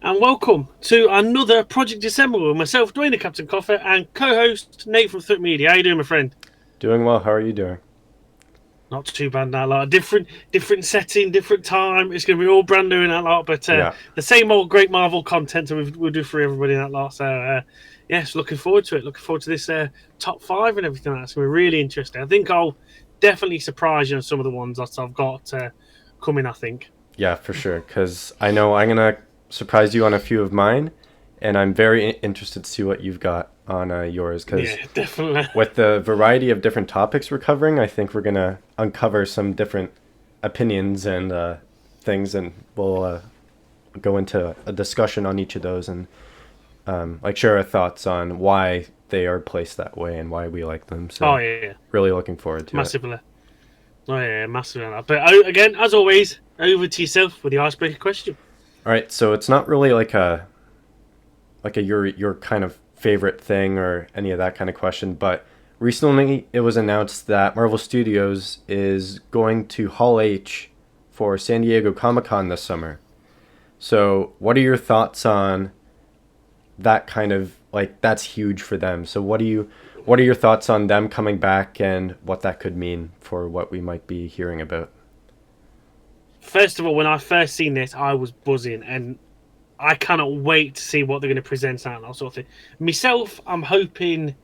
and welcome to another Project December with myself, Dwayne the Captain Coffee, and co-host Nate from Thwip Media. How you doing, my friend? Doing well. How are you doing? Not too bad now, lot. Different setting, different time. It's going to be all brand new in that lot, but Yeah, the same old great Marvel content that we'll do for everybody in that lot. So, yes, looking forward to it. Looking forward to this top five and everything. That's going to be really interesting. I think I'll definitely surprise you on some of the ones that I've got coming, I think. yeah, for sure. Because I know I'm gonna surprise you on a few of mine, and I'm very interested to see what you've got on yours. Because Yeah, definitely. with the variety of different topics we're covering, I think we're gonna uncover some different opinions and things, and we'll go into a discussion on each of those and like share our thoughts on why they are placed that way and why we like them. Oh, So yeah. really looking forward to it. Massively. Oh yeah, massively. But again, as always, over to yourself with the icebreaker question. All right, so it's not really like a your kind of favorite thing or any of that kind of question, but recently it was announced that Marvel Studios is going to Hall H for San Diego Comic-Con this summer. So, what are your thoughts on that kind of like that's huge for them. So, what are your thoughts on them coming back and what that could mean for what we might be hearing about? First of all, when I first seen this, I was buzzing, and I cannot wait to see what they're going to present out and that sort of thing. Myself, I'm hoping,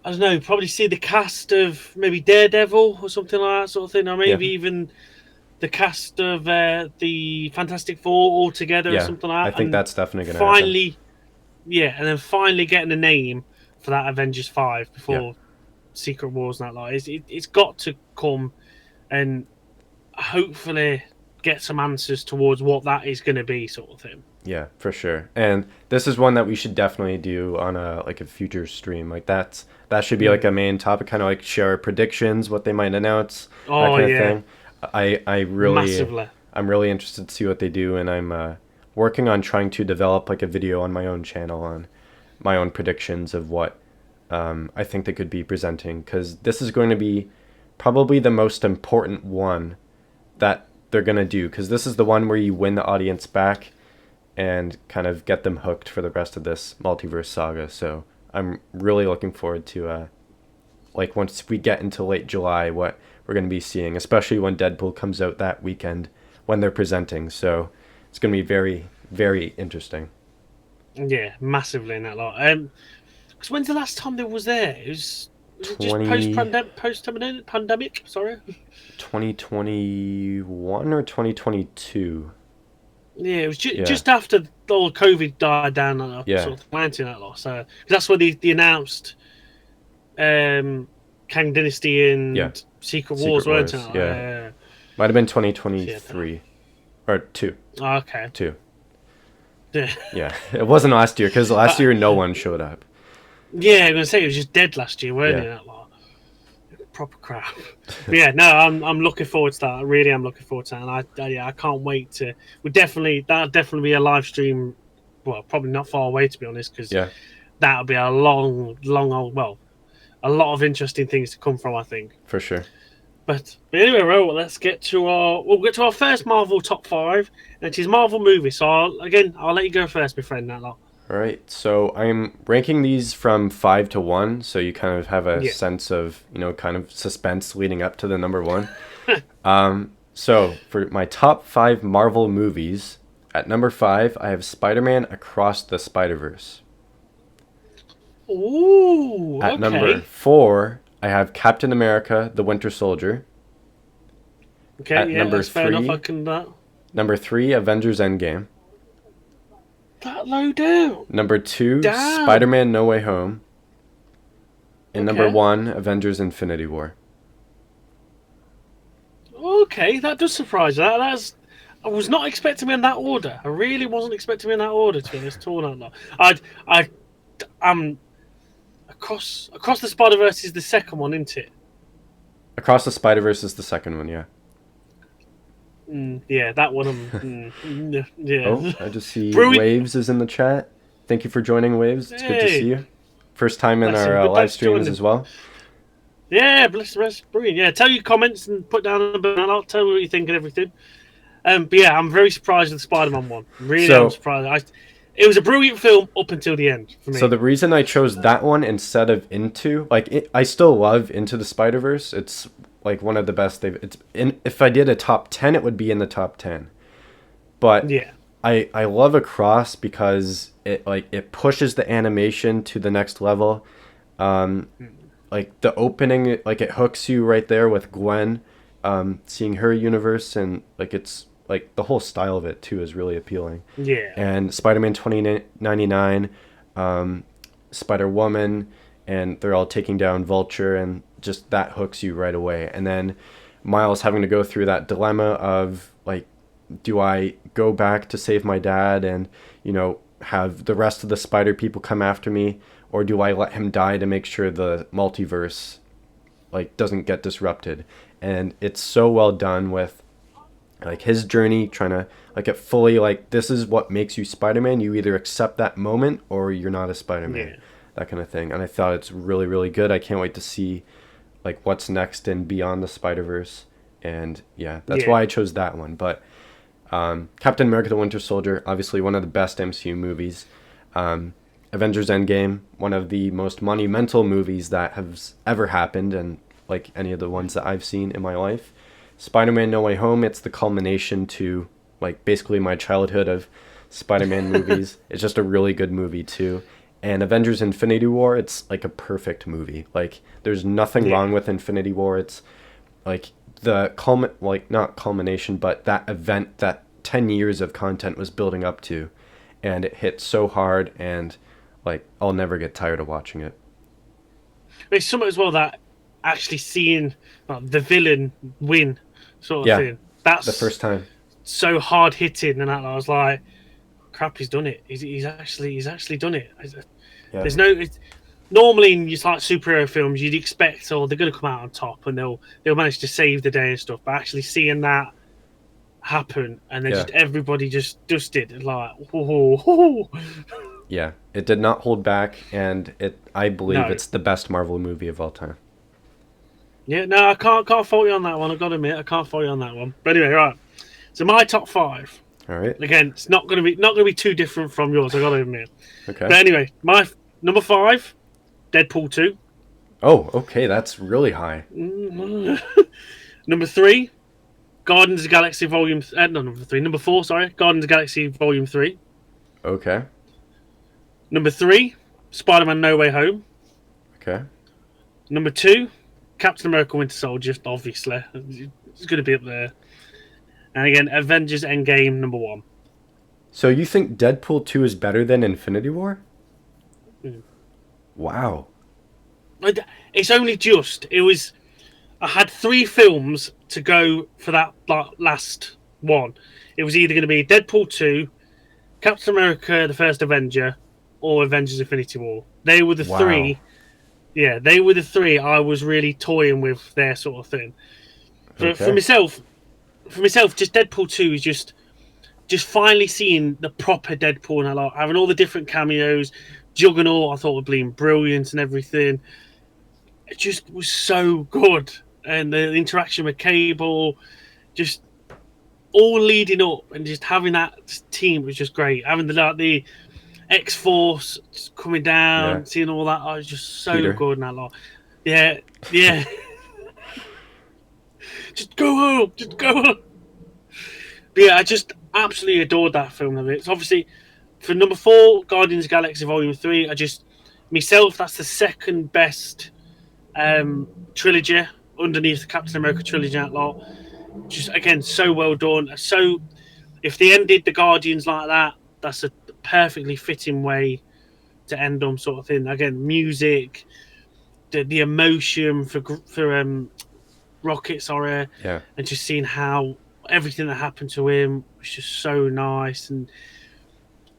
I don't know, probably see the cast of maybe Daredevil or something like that sort of thing, or Yeah. maybe even the cast of the Fantastic Four all together or Yeah. something I like that. think And that's definitely going to happen. finally, yeah, and then finally getting a name for that Avengers 5 Yeah. before Secret Wars and that lot. It's got to come and hopefully get some answers towards what that is going to be, sort of thing. Yeah, for sure. And this is one that we should definitely do on a future stream. Like that should be like Mm. a main topic, kind of like share predictions, what they might announce, that Oh kind of yeah, thing. I really massively. I'm really interested to see what they do, and I'm working on trying to develop like a video on my own channel on my own predictions of what I think they could be presenting, because this is going to be probably the most important one that they're going to do, because this is the one where you win the audience back and kind of get them hooked for the rest of this multiverse saga. So I'm really looking forward to like once we get into late July, what we're going to be seeing, especially when Deadpool comes out that weekend when they're presenting. So it's going to be very, very interesting. Yeah, massively in that lot. Because when's the last time they was there? Was it just 20 post pandemic? Sorry. 2021 or 2022? Yeah, it was Yeah. just after all COVID died down and Yeah. sort of went in that lot. So 'cause that's where they announced um, Kang Dynasty Yeah. and Secret Wars, Secret weren't it? Wars. Yeah. Might have been 2023 or 2. Okay. 2. Yeah. Yeah. It wasn't last year, because last year no one showed up. Yeah, I'm gonna say it was just dead last year, weren't Yeah. it? That lot. Proper crap. But yeah, no, I'm looking forward to that. I really am looking forward to that, and I can't wait to. That'll definitely be a live stream. Well, probably not far away to be honest, because Yeah. that'll be a long old. Well, a lot of interesting things to come from, I think. For sure. But anyway, well, we'll get to our first Marvel top five, and it is Marvel movies. So I'll let you go first, my friend. That lot. All right. So I'm ranking these from 5 to 1, so you kind of have a Yeah. sense of, kind of suspense leading up to the number 1. So for my top 5 Marvel movies, at number 5, I have Spider-Man Across the Spider-Verse. Ooh, At number okay. 4, I have Captain America: The Winter Soldier. Okay, At yeah, number that's fair enough. I 3, can number 3, Avengers Endgame. that low down. Number 2, Damn. Spider-Man No Way Home. And number Okay. 1, Avengers Infinity War. Okay, that does surprise me. I was not expecting me in that order. I really wasn't expecting me in that order, to be honest. At all, no. I, across the Spider Verse is the second one, isn't it? Across the Spider-Verse is the second one, yeah. Yeah, that one. Oh, Yeah. I just see Brewing. Waves is in the chat. Thank you for joining, Waves. It's good to see Hey, you. First time in bless him. our Good, live thanks for streams joining. as well. Yeah, bless, brilliant. Yeah, tell your comments and put down a bit, and I'll tell you what you think and everything. But yeah, I'm very surprised with the Spider-Man one. Really, I'm So surprised. It was a brilliant film up until the end for So me. the reason I chose that one instead of Into, like I still love Into the Spider Verse. It's like one of the best they've. It's in. If I did a top 10, it would be in the top 10. But Yeah, I love Across because it pushes the animation to the next level. Um, like the opening, like it hooks you right there with Gwen, seeing her universe, and like it's like the whole style of it too is really appealing. yeah, And Spider-Man 2099, Spider-Woman, and they're all taking down Vulture, and just that hooks you right away. And then Miles having to go through that dilemma of like, do I go back to save my dad and, have the rest of the spider people come after me, or do I let him die to make sure the multiverse like doesn't get disrupted? And it's so well done with like his journey trying to like it fully like this is what makes you Spider-Man. You either accept that moment or you're not a Spider-Man. yeah, That kind of thing. And I thought it's really, really good. I can't wait to see like what's next in Beyond the Spider-Verse. And yeah, that's yeah. why I chose that one. But Captain America the Winter Soldier, obviously one of the best MCU movies. Avengers Endgame, one of the most monumental movies that has ever happened, and like any of the ones that I've seen in my life. Spider-Man No Way Home, it's the culmination to like basically my childhood of Spider-Man movies. It's just a really good movie too. And Avengers Infinity War, it's like a perfect movie. Like there's nothing Yeah. wrong with Infinity War. It's like like not culmination, but that event that 10 years of content was building up to, and it hit so hard, and like I'll never get tired of watching it. It's something as well that actually seeing the villain win, sort of Yeah, thing. the That's first time. so hard hitting, and I was like, "Crap, he's done it. He's actually done it." Yeah. There's no. Normally in just like superhero films, you'd expect, oh, they're going to come out on top and they'll manage to save the day and stuff. But actually seeing that happen and then Yeah. just everybody just dusted like, whoa. Yeah. It did not hold back, and I believe No, it's the best Marvel movie of all time. yeah, no, I can't fault you on that one. I've got to admit, I can't fault you on that one. But anyway, right. So my top five. All right. Again, it's not gonna be too different from yours. I got to admit. Okay. But anyway, my number five, Deadpool 2. Oh, okay, that's really high. Number three, Guardians of the Galaxy Volume. No, number three. Number four, sorry, Guardians of the Galaxy Volume 3. Okay. Number three, Spider-Man: No Way Home. Okay. Number two, Captain America: Winter Soldier. Obviously, it's going to be up there. And again, Avengers: Endgame, number one. So you think Deadpool 2 is better than Infinity War? Mm. Wow. It's only just. It was. I had three films to go for that last one. It was either going to be Deadpool 2, Captain America: The First Avenger, or Avengers: Infinity War. They were the Wow. three. Yeah, they were the three I was really toying with their sort of thing. For Okay. myself, just Deadpool 2 is just finally seeing the proper Deadpool, and having all the different cameos. Juggernaut, I thought would be brilliant and everything. It just was so good, and the interaction with Cable, just all leading up, and just having that team was just great. Having the X Force coming Yeah. down, seeing all that, was just so Peter. good. And that lot, yeah, yeah. Just go home, just go home. But yeah, I just absolutely adored that film of it. It's obviously for number four, Guardians of the Galaxy Volume 3. I just myself, that's the second best trilogy underneath the Captain America trilogy. That lot, just again, so well done. So if they ended the Guardians like that, that's a perfectly fitting way to end them, sort of thing. Again, music, the emotion for Rocket, sorry, Yeah. and just seeing how everything that happened to him was just so nice. And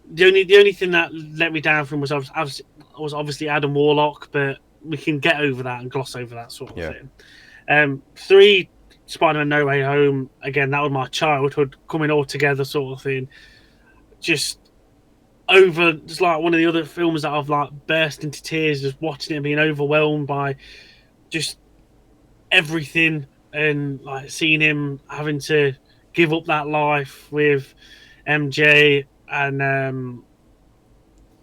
the only thing that let me down from was obviously Adam Warlock, but we can get over that and gloss over that sort of Yeah. thing. Three, Spider-Man: No Way Home. Again, that was my childhood coming all together, sort of thing. Just just like one of the other films that I've like burst into tears just watching it, and being overwhelmed by just everything, and like seeing him having to give up that life with MJ and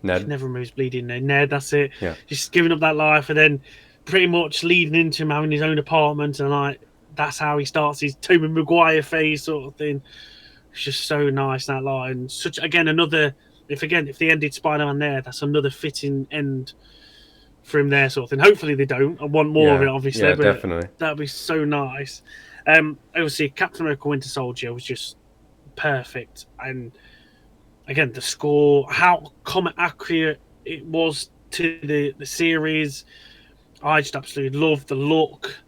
Ned. never remember his bleeding name. Ned, that's it. Yeah. Just giving up that life, and then pretty much leading into him having his own apartment, and like that's how he starts his Tobey Maguire phase sort of thing. It's just so nice that line. And such again another. If they ended Spider-Man there, that's another fitting end for him there sort of thing. Hopefully they don't. I want more of it, Yeah. obviously, Yeah. but Definitely. that'd be so nice. Obviously, Captain America: Winter Soldier was just perfect, and again the score, how comic accurate it was to the series. I just absolutely loved the look,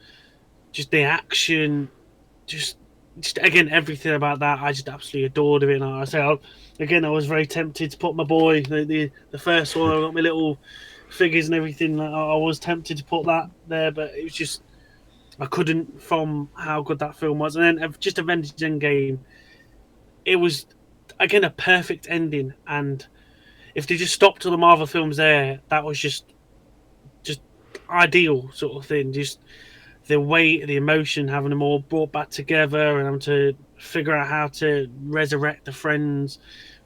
just the action, just again everything about that. I just absolutely adored it. And I was very tempted to put my boy the first one. I got my little figures and everything. I was tempted to put that there, but it was just I couldn't from how good that film was. And then just Avengers Endgame, it was again a perfect ending. And if they just stopped all the Marvel films there, that was just ideal sort of thing. Just the weight, the emotion, having them all brought back together and having to figure out how to resurrect the friends,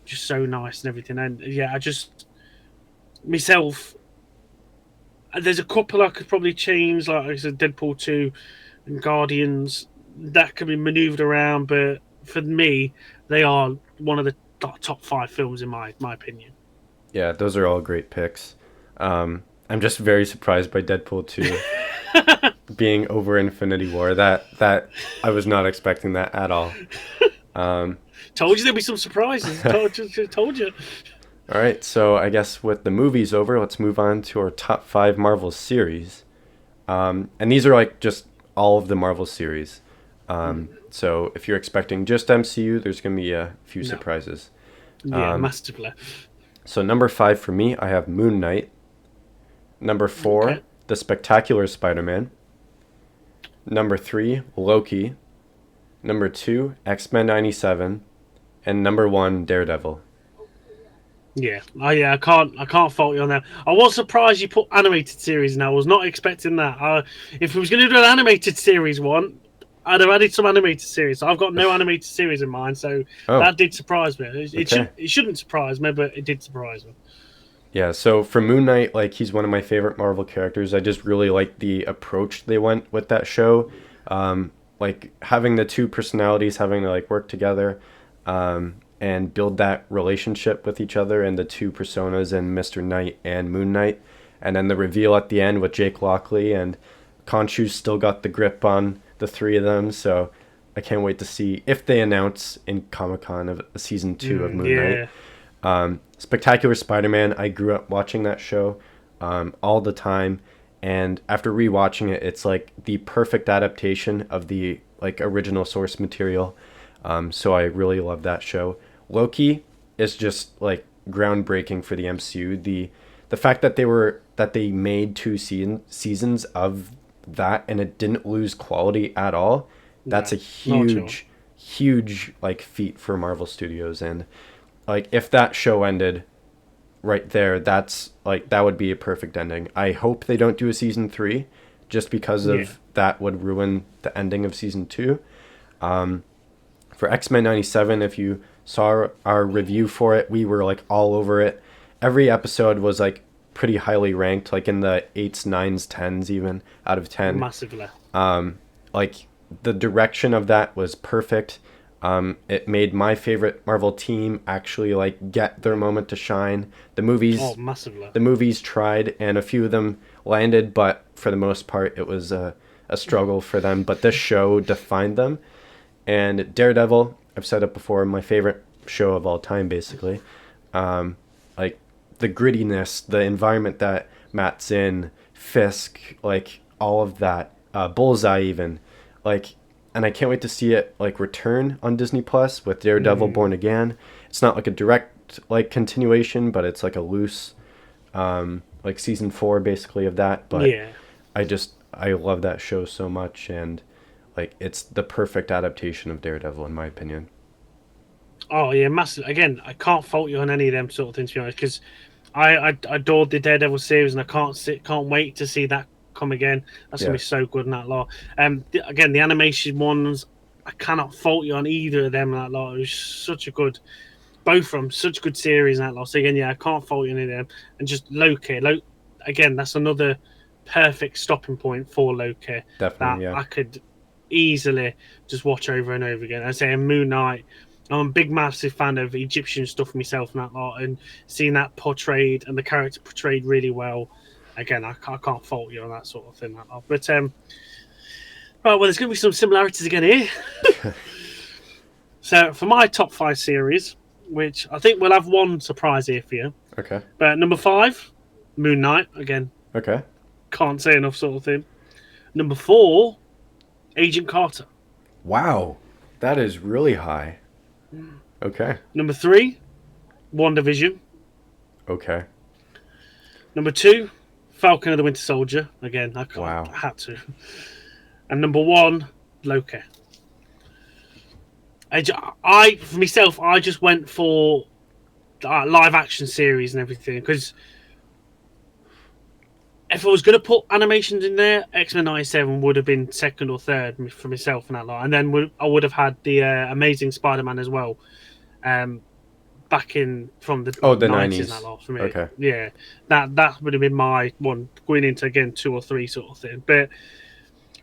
just so nice and everything. And yeah, I just myself, there's a couple I could probably change, like I said, Deadpool 2 and Guardians, that can be maneuvered around, but for me, they are one of the top 5 films in my opinion. Yeah, those are all great picks. I'm just very surprised by Deadpool 2 being over Infinity War. That I was not expecting that at all. Told you there'd be some surprises. Told you. All right, so I guess with the movies over, let's move on to our top 5 Marvel series. And these are like just all of the Marvel series. So if you're expecting just MCU, there's going to be a few surprises. Yeah, massively. So number 5 for me, I have Moon Knight. Number 4, Okay. The Spectacular Spider-Man. Number 3, Loki. Number 2, X-Men 97. And number 1, Daredevil. Yeah, I can't fault you on that. I was surprised you put animated series in. I was not expecting that. If we was going to do an animated series one, I'd have added some animated series. I've got no animated series in mind, so that did surprise me. It shouldn't surprise me, but it did surprise me. Yeah, so for Moon Knight, like he's one of my favorite Marvel characters. I just really like the approach they went with that show. Like having the two personalities having to like work together. And build that relationship with each other and the two personas in Mr. Knight and Moon Knight. And then the reveal at the end with Jake Lockley, and Khonshu's still got the grip on the three of them. So I can't wait to see if they announce in Comic-Con of season 2 of Moon Knight. Spectacular Spider-Man, I grew up watching that show all the time. And after rewatching it, it's like the perfect adaptation of the like original source material. So I really love that show. Loki is just like groundbreaking for the MCU. The fact that they made 2 seasons of that and it didn't lose quality at all. That's a huge like feat for Marvel Studios. And like if that show ended right there, that's like that would be a perfect ending. I hope they don't do a season 3 just because of that would ruin the ending of season 2. For X-Men 97, if you saw our review for it, we were like all over it. Every episode was like pretty highly ranked, like in the 8s, 9s, 10s even out of 10. Massively. Like the direction of that was perfect. It made my favorite Marvel team actually like get their moment to shine. The movies tried, and a few of them landed, but for the most part, it was a struggle for them. But this show defined them. And Daredevil, I've said it before, my favorite show of all time, basically. Like the grittiness, the environment that Matt's in, Fisk, like all of that, Bullseye even, like, and I can't wait to see it like return on Disney Plus with Daredevil Born Again. It's not like a direct like continuation, but it's like a loose, like season 4 basically of that. But I love that show so much, and like it's the perfect adaptation of Daredevil in my opinion. Oh yeah, massive. Again, I can't fault you on any of them sort of things, to be honest, because I adored the Daredevil series, and I can't wait to see that come again. That's gonna be so good in that lot. Again, the animation ones, I cannot fault you on either of them. That lot, it was such a good, both from such good series. That lot. So again, yeah, I can't fault you any of them. And just Loki, again, that's another perfect stopping point for Loki that Definitely, yeah. I could easily just watch over and over again. I say, Moon Knight. I'm a big, massive fan of Egyptian stuff myself, and that lot, and seeing that portrayed and the character portrayed really well. Again, I can't fault you on that sort of thing. That lot. But right, well, there's going to be some similarities again here. So for my top 5 series, which I think we'll have one surprise here for you. Okay. But number 5, Moon Knight. Again, Okay. can't say enough sort of thing. Number 4, Agent Carter. Wow. That is really high. Okay. Number 3, WandaVision. Okay. Number 2, Falcon of the Winter Soldier. Again, I can't. Wow. I had to. And number 1, Loki. For myself, I just went for live action series and everything because if I was going to put animations in there, X-Men '97 would have been second or third for myself and that lot, and then I would have had the Amazing Spider-Man as well, back in from the Oh, the 90s. 90s. That lot for me. Okay. Yeah, that would have been my one going into again 2 or 3 sort of thing, but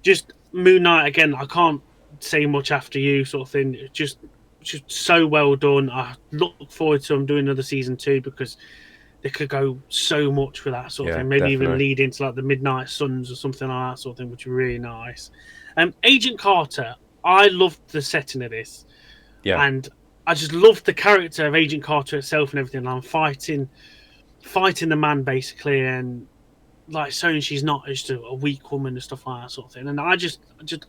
just Moon Knight again. I can't say much after you sort of thing. Just so well done. I look forward to them doing another season 2 because they could go so much with that sort of Yeah, thing. Maybe even definitely. lead into like the Midnight Suns or something like that sort of thing, which would be really nice. Agent Carter, I loved the setting of this, Yeah. and I just loved the character of Agent Carter itself and everything. I'm fighting the man basically, and like showing she's not just a weak woman and stuff like that sort of thing. And I just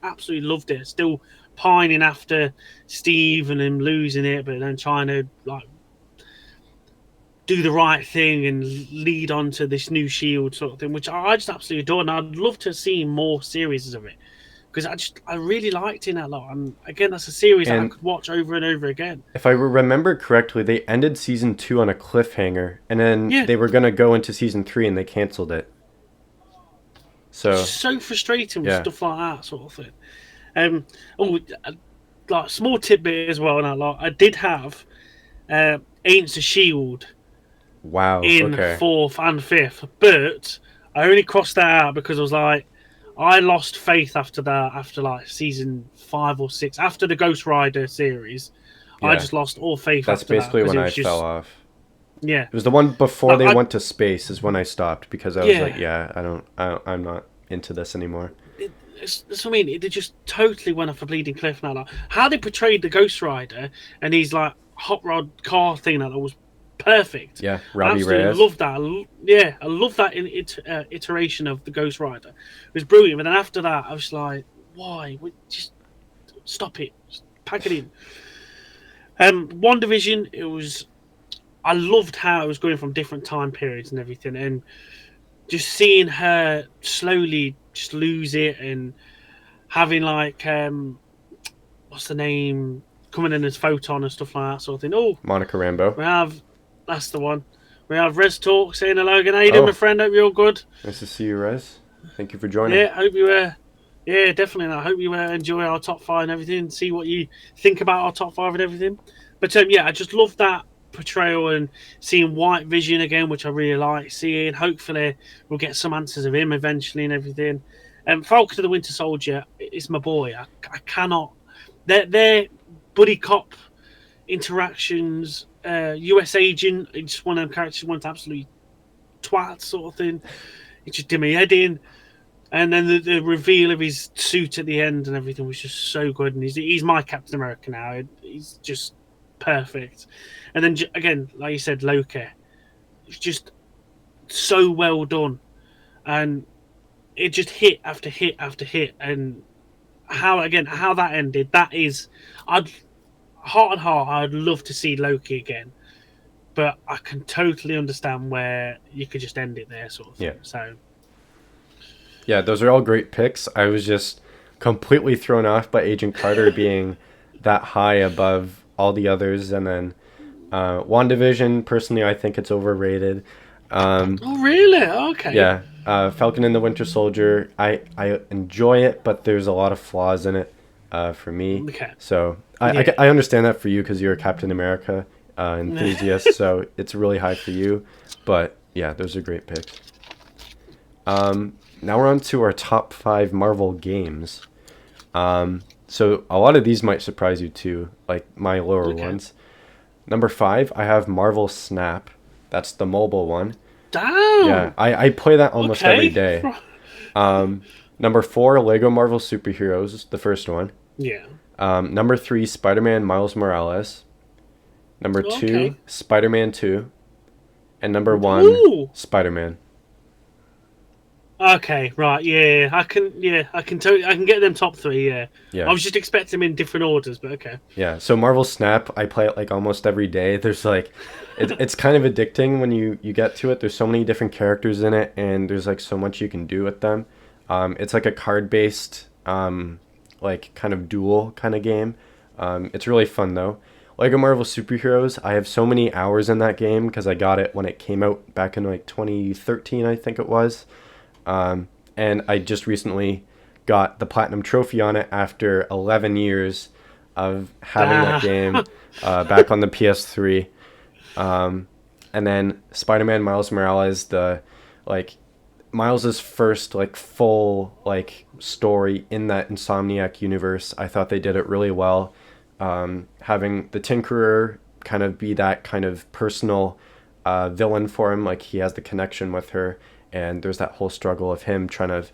absolutely loved it. Still pining after Steve and him losing it, but then trying to like do the right thing and lead on to this new Shield sort of thing, which I just absolutely adore. And I'd love to see more series of it because I really liked it a lot. And again, that's a series that I And could watch over and over again. if I remember correctly, they ended season 2 on a cliffhanger, and then Yeah. they were gonna go into season 3, and they canceled it. So It's so frustrating with yeah. stuff like that sort of thing. Like small tidbit as well. And I did have Agents of Shield Wow. in Okay. 4th and 5th, but I only crossed that out because I was like, I lost faith after that. After like season 5 or 6, after the Ghost Rider series, I Yeah. just lost all faith. That's after basically that, 'cause when it I was just, fell off. Yeah, It was the one before Like, they I- went to space is when I stopped because I was Yeah. like, yeah, I'm not into this anymore. that's what I mean. They just totally went off a bleeding cliff now. Like how they portrayed the Ghost Rider and his like hot rod car thing that was perfect. Yeah, I Robbie absolutely Reyes. love that. I love that iteration of the Ghost Rider. It was brilliant. But then after that, I was like, why? Just stop it. Just pack it in. WandaVision, it was. I loved how it was going from different time periods and everything, and just seeing her slowly just lose it and having like what's the name coming in as Photon and stuff like that sort of thing. Oh, Monica Rambeau. we have that's the one. We have Res Talk saying hello again. How you doing, my friend? Hope you're all good. Nice to see you, Rez. Thank you for joining. Yeah, hope you yeah, definitely. I hope you enjoy our top 5 and everything. See what you think about our top 5 and everything. But yeah, I just love that portrayal and seeing White Vision again, which I really like seeing. Hopefully, we'll get some answers of him eventually and everything. Falcon of the Winter Soldier is my boy. I cannot. Their buddy cop interactions, US agent, it's just one of them characters who wants absolutely twat sort of thing. It just did my head in. And then the reveal of his suit at the end and everything was just so good. And he's my Captain America now. He's just perfect. And then again, like you said, Loki, it's just so well done, and it just hit after hit after hit. And how that ended, that is, heart and heart, I'd love to see Loki again, but I can totally understand where you could just end it there, sort of thing. Yeah. So Yeah, those are all great picks. I was just completely thrown off by Agent Carter being that high above all the others. And then WandaVision, personally, I think it's overrated. oh really? Okay. Yeah, Falcon and the Winter Soldier, I enjoy it, but there's a lot of flaws in it. for me. Okay. So Yeah. I understand that for you because you're a Captain America enthusiast, so it's really high for you. But yeah, those are great picks. Now we're on to our top 5 Marvel games. So a lot of these might surprise you too, like my lower Okay. ones. Number 5, I have Marvel Snap. That's the mobile one. Yeah, Damn. I play that almost every Okay. day. Number 4, Lego Marvel Superheroes, the first one. Yeah. Number 3, Spider-Man Miles Morales. Number 2, Okay. Spider-Man 2. And number 1, Ooh. Spider-Man. Okay. Right. Yeah. I can. Yeah. I can tell. I can get them top three. Yeah. I Yeah. was just expecting them in different orders, but okay. Yeah. So Marvel Snap, I play it like almost every day. There's like it's kind of addicting when you get to it. There's so many different characters in it and there's like so much you can do with them. It's like a card-based like kind of duel kind of game. It's really fun though. Lego Marvel Superheroes, I have so many hours in that game because I got it when it came out back in like 2013, I think it was. And I just recently got the platinum trophy on it after 11 years of having that Ah. game back on the PS3. And then Spider-Man Miles Morales, the like Miles's first like full like story in that Insomniac universe. I thought they did it really well. Having the Tinkerer kind of be that kind of personal villain for him, like he has the connection with her, and there's that whole struggle of him trying to,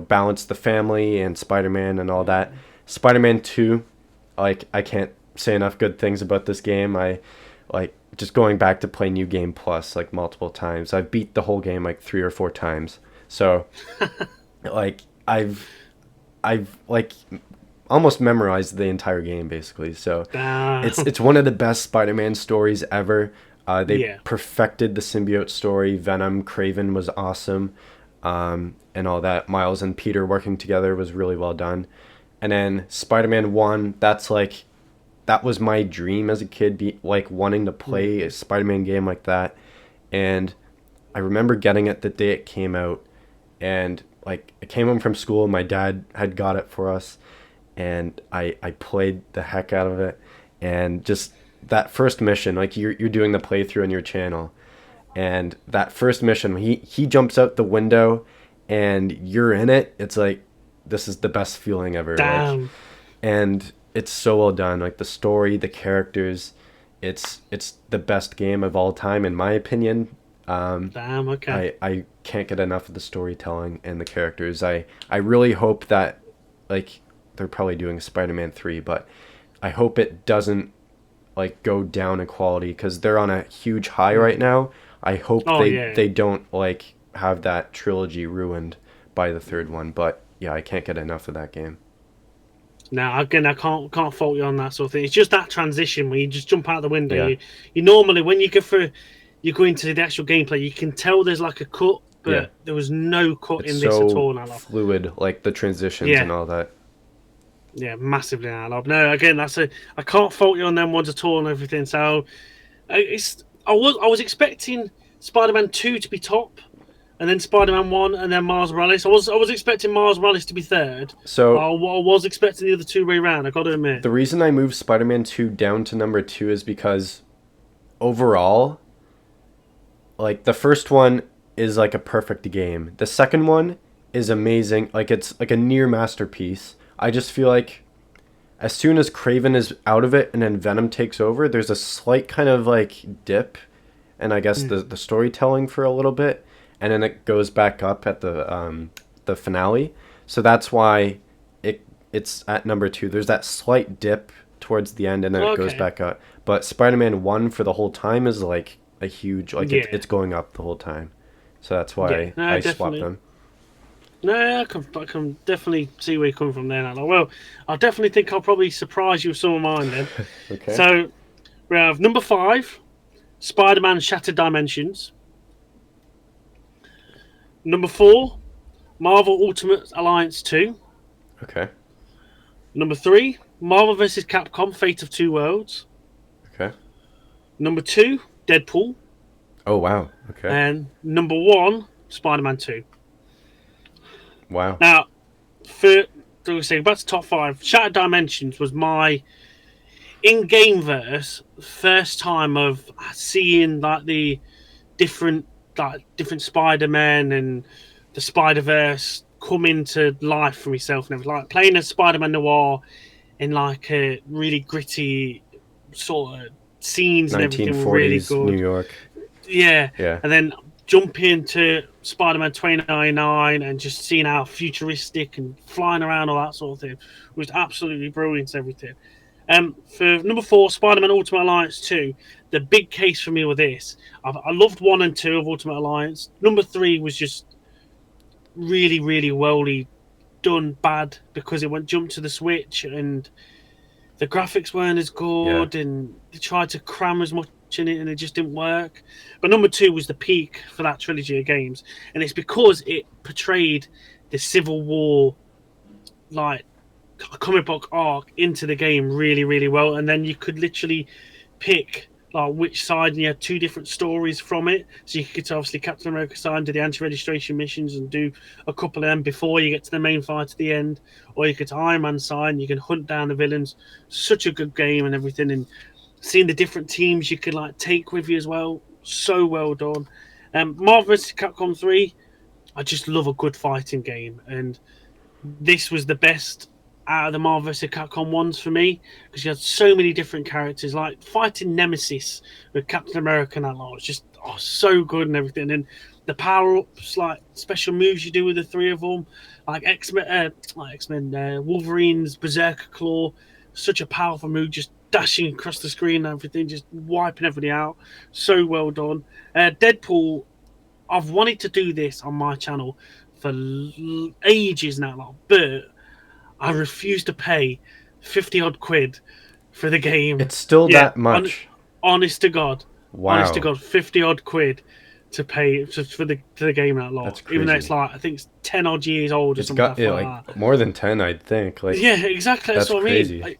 balance the family and Spider-Man and all that. Spider-Man 2, like I can't say enough good things about this game. I like just going back to play New Game Plus like multiple times. I've beat the whole game like 3 or 4 times. So like I've like almost memorized the entire game basically. So Ah. it's one of the best Spider-Man stories ever. They Yeah. perfected the symbiote story. Venom, Craven was awesome, and all that. Miles and Peter working together was really well done. And then Spider-Man 1, that was my dream as a kid, like wanting to play a Spider-Man game like that. And I remember getting it the day it came out, and like I came home from school. My dad had got it for us, and I played the heck out of it, and just that first mission, like you're doing the playthrough on your channel, and that first mission, he jumps out the window, and you're in it. It's like this is the best feeling ever. Like, Damn. and it's so well done. Like the story, the characters, it's the best game of all time in my opinion. Damn. Okay. I can't get enough of the storytelling and the characters. I really hope that like they're probably doing Spider-Man 3, but I hope it doesn't like go down in quality because they're on a huge high right now. I hope Oh they yeah. they don't like have that trilogy ruined by the third one. But yeah, I can't get enough of that game. Now again, I can't fault you on that sort of thing. It's just that transition where you just jump out the window. Yeah, You normally when you go into the actual gameplay, you can tell there's like a cut, yeah. but there was no cut It's in this at so all. Now, fluid, like the transitions yeah, and all that. yeah, massively analog. No, again, I can't fault you on them ones at all and everything. So I was expecting Spider-Man 2 to be top, and then Spider-Man 1, and then Miles Morales. I was expecting Miles Morales to be third. I So was expecting the other two way round. I got to admit. the reason I moved Spider-Man 2 down to number 2 is because overall, like the first one is like a perfect game. The second one is amazing. Like it's like a near masterpiece. I just feel like as soon as Craven is out of it and then Venom takes over, there's a slight kind of like dip, and I guess the storytelling for a little bit, and then it goes back up at the finale. So that's why it's at number 2. There's that slight dip towards the end, and then it goes Okay. back up. But Spider-Man 1 for the whole time is like a huge like Yeah. it's going up the whole time. So that's Yeah. why No, I swapped definitely. them. No, I can definitely see where you're coming from there, Nana. Well, I definitely think I'll probably surprise you with some of mine then. Okay. So we have number 5, Spider-Man Shattered Dimensions. Number 4, Marvel Ultimate Alliance 2. Okay. Number 3, Marvel vs. Capcom Fate of Two Worlds. Okay. Number 2, Deadpool. Oh wow. Okay. And number 1, Spider-Man 2. Wow. Now, for say back to top five. Shattered Dimensions was my in-game verse first time of seeing like the different different Spider-Man and the Spider-Verse come into life for myself, and everything. Like playing a Spider-Man Noir in like a really gritty sort of scenes and everything were really 1940s New good. York. Yeah, Yeah. and then jump into Spider-Man 2099 and just seeing how futuristic and flying around, all that sort of thing was absolutely brilliant. Everything. For number four, Spider-Man Ultimate Alliance 2, the big case for me with this, I loved 1 and 2 of Ultimate Alliance. Number 3 was just really, really wellly done bad because it went jumped to the Switch and the graphics weren't as Yeah. good and they tried to cram as much in it and it just didn't work. But number 2 was the peak for that trilogy of games, and it's because it portrayed the Civil War like comic book arc into the game really, really well, and then you could literally pick like which side, and you had 2 different stories from it. So you could obviously Captain America side and do the anti-registration missions and do a couple of them before you get to the main fight at the end, or you could Iron Man side and you can hunt down the villains. Such a good game and everything, and seeing the different teams you could like take with you as well. So well done. Marvel vs. Capcom 3. I just love a good fighting game, and this was the best out of the Marvel vs. Capcom ones for me because you had so many different characters, like fighting Nemesis with Captain America and that lot was just so good and everything. And the power ups, like special moves you do with the 3 of them, like X Men, Wolverine's Berserker Claw, such a powerful move, just dashing across the screen and everything, just wiping everybody out. So well done. Deadpool, I've wanted to do this on my channel for ages now, but I refuse to pay 50 odd quid for the game. It's still Yeah, that much. honest to God, honest to Wow. God, 50 odd quid to pay for the game that lot. That's Even though it's crazy. like I think it's 10 odd years old or It's something got yeah, like that. like more than 10, I'd think. Like Yeah, exactly. That's that's what I mean. crazy.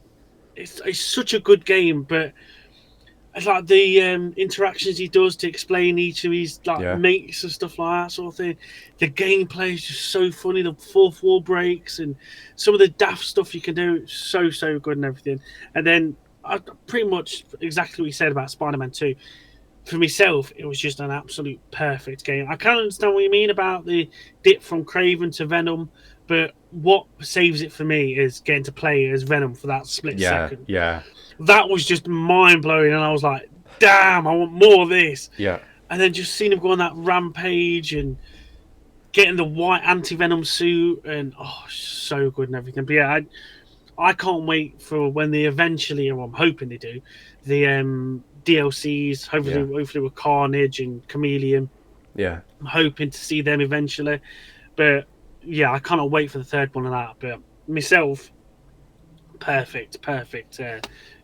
It's such a good game, but it's like the interactions he does to explain each of his like Yeah. mates and stuff like that sort of thing. The gameplay is just so funny. The fourth wall breaks and some of the daft stuff you can do. It's so good and everything. And then pretty much exactly what you said about Spider-Man 2. For myself, it was just an absolute perfect game. I can't understand what you mean about the dip from Craven to Venom, but what saves it for me is getting to play as Venom for that split Yeah. second. Yeah. That was just mind blowing, and I was like, "Damn, I want more of this." Yeah. And then just seeing him go on that rampage and getting the white anti venom suit, and so good and everything. But yeah, I can't wait for when they eventually, or I'm hoping they do, the DLCs. Hopefully with Carnage and Chameleon. Yeah. I'm hoping to see them eventually. But yeah, I cannot wait for the third one of that. But myself, perfect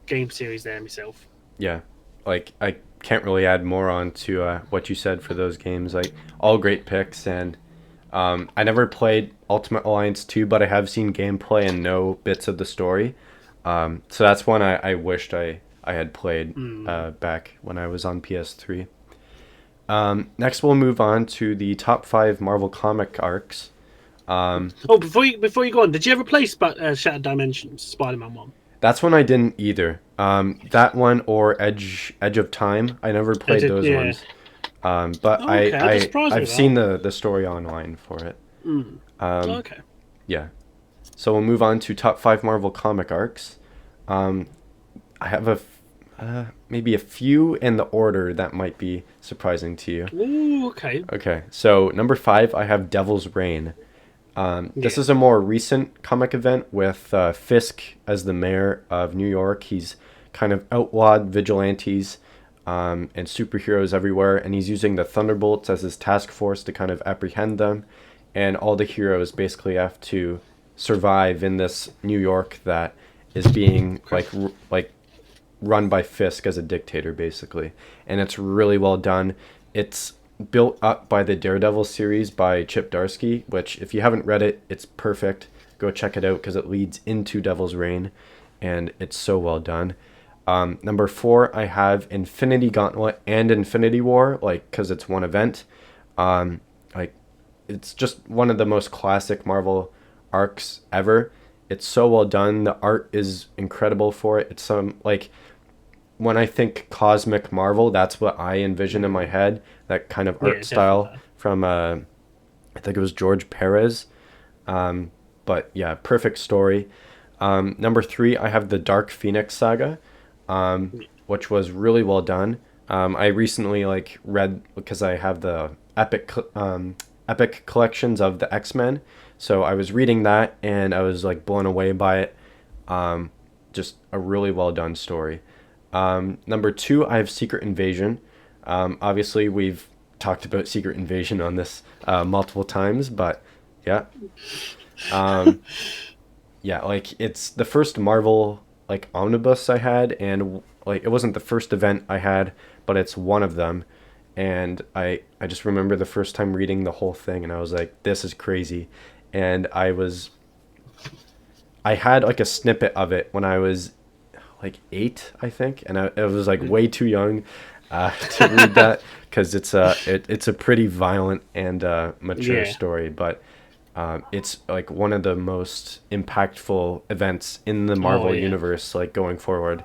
game series there myself. Yeah. Like I can't really add more on to what you said for those games. Like all great picks, and I never played Ultimate Alliance 2, but I have seen gameplay and know bits of the story. So that's one I wished I had played back when I was on PS3. Next, we'll move on to the top 5 Marvel comic arcs. Before you go on, did you ever play Shattered Dimensions, Spider-Man one? That's one I didn't either. That one or Edge of Time. I never played those yeah. ones. But Okay, I'd be surprised I've with seen that. the story online for it. Okay. Yeah. So we'll move on to top 5 Marvel comic arcs. I have maybe a few in the order that might be surprising to you. Ooh, okay. Okay, so number 5, I have Devil's Reign. This is a more recent comic event with Fisk as the mayor of New York. He's kind of outlawed vigilantes and superheroes everywhere, and he's using the Thunderbolts as his task force to kind of apprehend them. And all the heroes basically have to survive in this New York that is being like run by Fisk as a dictator, basically. And it's really well done. It's built up by the Daredevil series by Chip Darsky, which if you haven't read it, it's perfect. Go check it out because it leads into Devil's Reign, and it's so well done. Number 4, I have Infinity Gauntlet and Infinity War, like because it's one event. Like it's just one of the most classic Marvel arcs ever, It's so well done. The art is incredible for it. It's some like when I think cosmic Marvel, that's what I envision in my head. That kind of Yeah, art style definitely. from I think it was George Perez. But yeah, perfect story. Number three, I have the Dark Phoenix saga, which was really well done. I recently like read because I have the epic collections of the X-Men, so I was reading that and I was like blown away by it. Just a really well done story. Number two, I have Secret Invasion. Obviously, we've talked about Secret Invasion on this multiple times, but yeah, yeah, like it's the first Marvel like omnibus I had, and like it wasn't the first event I had, but it's one of them. And I just remember the first time reading the whole thing, and I was like, this is crazy. And I had like a snippet of it when I was like 8, I think, and I was like way too young to read that because it's a pretty violent and mature Yeah. story, but it's like one of the most impactful events in the Oh Marvel yeah. universe, like going forward.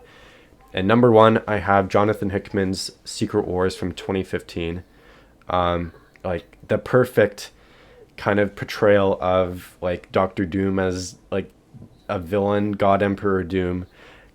And number one, I have Jonathan Hickman's Secret Wars from 2015. Like the perfect kind of portrayal of like Doctor Doom as like a villain, God Emperor Doom,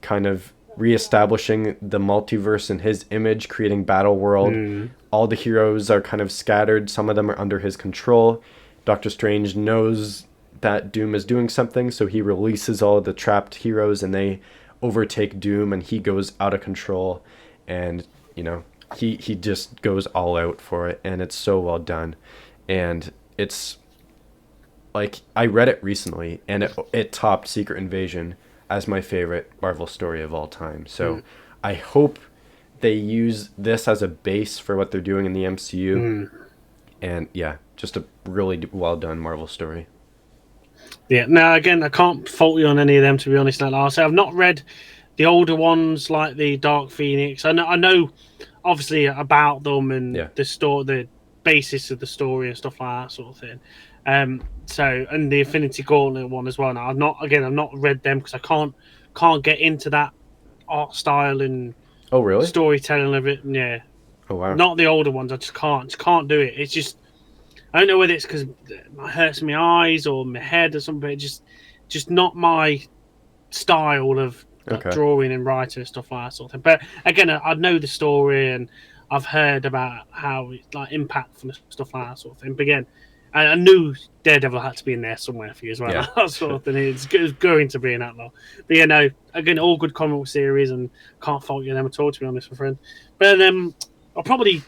kind of reestablishing the multiverse in his image, creating Battle World. Mm. All the heroes are kind of scattered, some of them are under his control. Doctor Strange knows that Doom is doing something, so he releases all of the trapped heroes and they overtake Doom and he goes out of control, and you know, he just goes all out for it, and it's so well done. And it's like I read it recently and it topped Secret Invasion as my favorite Marvel story of all time. So Mm. I hope they use this as a base for what they're doing in the MCU. Mm. And yeah, just a really well done Marvel story. Yeah. Now again, I can't fault you on any of them, to be honest. Like I say, I've not read the older ones like the Dark Phoenix. I know obviously about them and Yeah. the basis of the story and stuff like that sort of thing. So and the Infinity Gauntlet one as well. Now I've not read them because I can't get into that art style and Oh really? storytelling of it. Yeah, Oh wow. not the older ones. I just can't do it. It's just I don't know whether it's because it hurts my eyes or my head or something. Just not my style of like Okay. drawing and writing and stuff like that sort of thing. But again, I know the story and I've heard about how it's like impactful and stuff like that sort of thing. But again, I knew Daredevil had to be in there somewhere for you as well. Yeah. That sort of thing. It's going to be in that lot. But yeah, no, again, all good comic book series and can't fault you them at all, to be honest, my friend. But I'll probably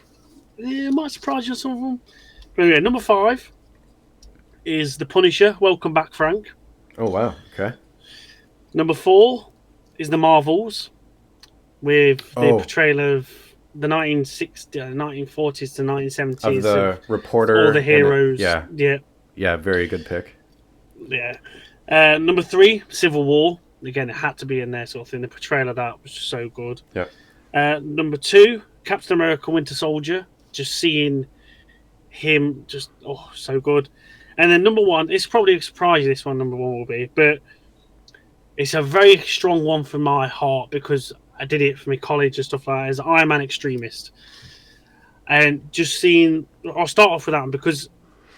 might surprise you on some of them. But yeah, number 5 is The Punisher. Welcome back, Frank. Oh wow. Okay. Number 4 is The Marvels, with the Oh, portrayal of the 1940s to of 1970s of the all the reporter and heroes. yeah, Yeah, yeah, very good pick. yeah. Number 3, Civil War. Again, it had to be in there, sort of thing. The portrayal of that was just so good. Yeah. Number 2, Captain America: Winter Soldier. Just seeing him, just so good. And then number 1, it's probably a surprise. This one, number 1 will be, but it's a very strong one for my heart because I did it for my college and stuff like that. As Iron Man Extremist, and just seeing, I'll start off with that one because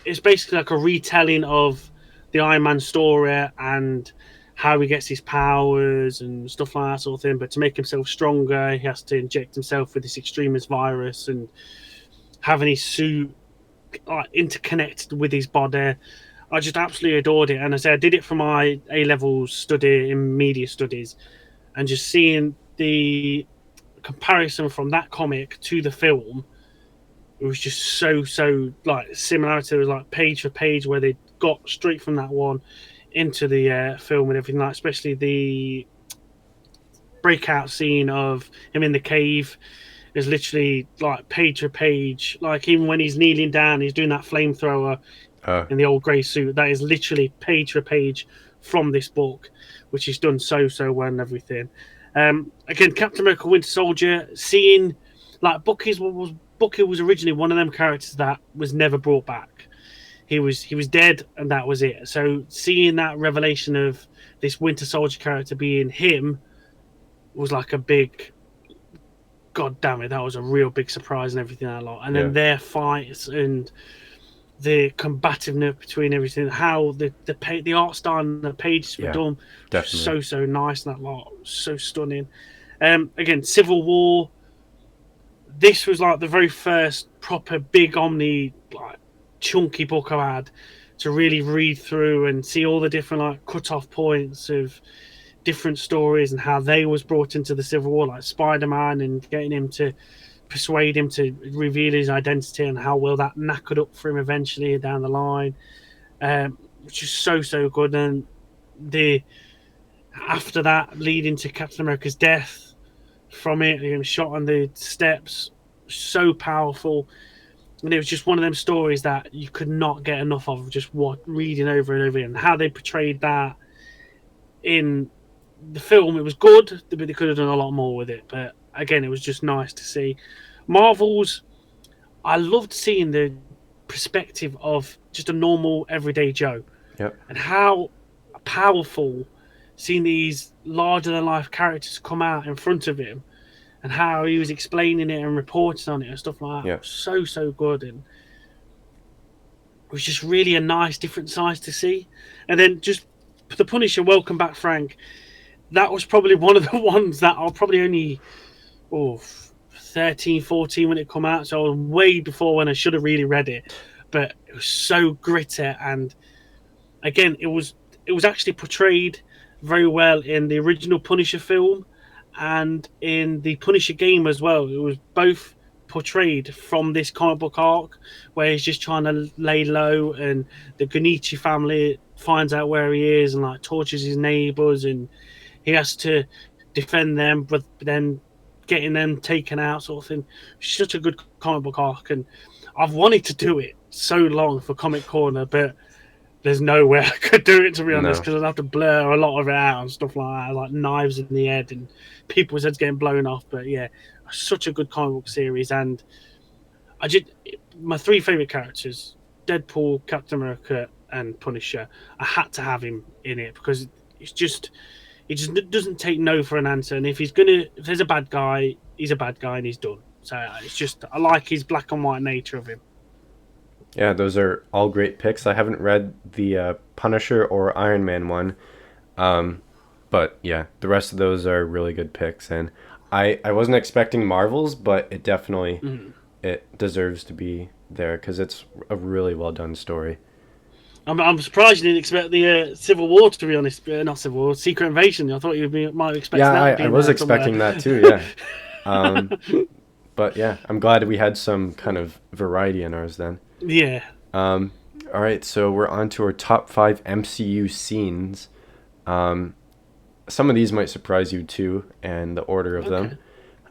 it's basically like a retelling of the Iron Man story and how he gets his powers and stuff like that sort of thing. But to make himself stronger, he has to inject himself with this extremist virus and having his suit like interconnected with his body. I just absolutely adored it, and I said I did it for my A level study in media studies, and just seeing the comparison from that comic to the film, it was just so like similarity. It was like page for page where they got straight from that one into the film and everything. Like especially the breakout scene of him in the cave is literally like page for page. Like even when he's kneeling down, he's doing that flamethrower Uh, in the old grey suit. That is literally page for page from this book, which is done so well and everything. Again, Captain America: Winter Soldier, seeing like Bucky was originally one of them characters that was never brought back. he was dead, and that was it. So seeing that revelation of this Winter Soldier character being him was like a big, god damn it, that was a real big surprise and everything a lot. And Yeah. then their fights and the combativeness between everything, how the art style and the pages were Yeah. done, Definitely. so nice, and that lot so stunning. Again, Civil War. This was like the very first proper big omni like chunky book I had to really read through and see all the different like cut off points of different stories and how they was brought into the Civil War, like Spider-Man, and getting him to persuade him to reveal his identity and how well that knackered up for him eventually down the line, which is so good. And the after that, leading to Captain America's death from it, him shot on the steps, so powerful. And it was just one of them stories that you could not get enough of, just reading over and over again. How they portrayed that in the film, it was good, but they could have done a lot more with it. But again, it was just nice to see. Marvel's, I loved seeing the perspective of just a normal everyday Joe Yep. and how powerful seeing these larger than life characters come out in front of him and how he was explaining it and reporting on it and stuff like that. Yeah. So good, and it was just really a nice different size to see. And then just the Punisher, Welcome Back Frank, that was probably one of the ones that I'll probably only 13, 14 when it come out, so way before when I should have really read it. But it was so gritty, and again, it was actually portrayed very well in the original Punisher film and in the Punisher game as well. It was both portrayed from this comic book arc where he's just trying to lay low, and the Gunichi family finds out where he is and like tortures his neighbors, and he has to defend them, but then getting them taken out, sort of thing. Such a good comic book arc, and I've wanted to do it so long for Comic Corner, but there's no way I could do it, to be honest, No. because I'd have to blur a lot of it out and stuff like that, like knives in the head and people's heads getting blown off. But yeah, such a good comic book series, and I just my three favorite characters: Deadpool, Captain America, and Punisher. I had to have him in it because it's just he just doesn't take no for an answer. And if there's a bad guy, he's a bad guy and he's done. So it's just I like his black and white nature of him. Yeah, those are all great picks. I haven't read the Punisher or Iron Man one, but yeah, the rest of those are really good picks. And I wasn't expecting Marvels, but it definitely it deserves to be there because it's a really well done story. I'm surprised you didn't expect the Civil War, to be honest. Not Civil War, Secret Invasion. I thought might expect Yeah, that. I was expecting that too. Yeah, but yeah, I'm glad we had some kind of variety in ours then. Yeah. All right, so we're on to our top 5 MCU scenes. Some of these might surprise you too, and the order of them.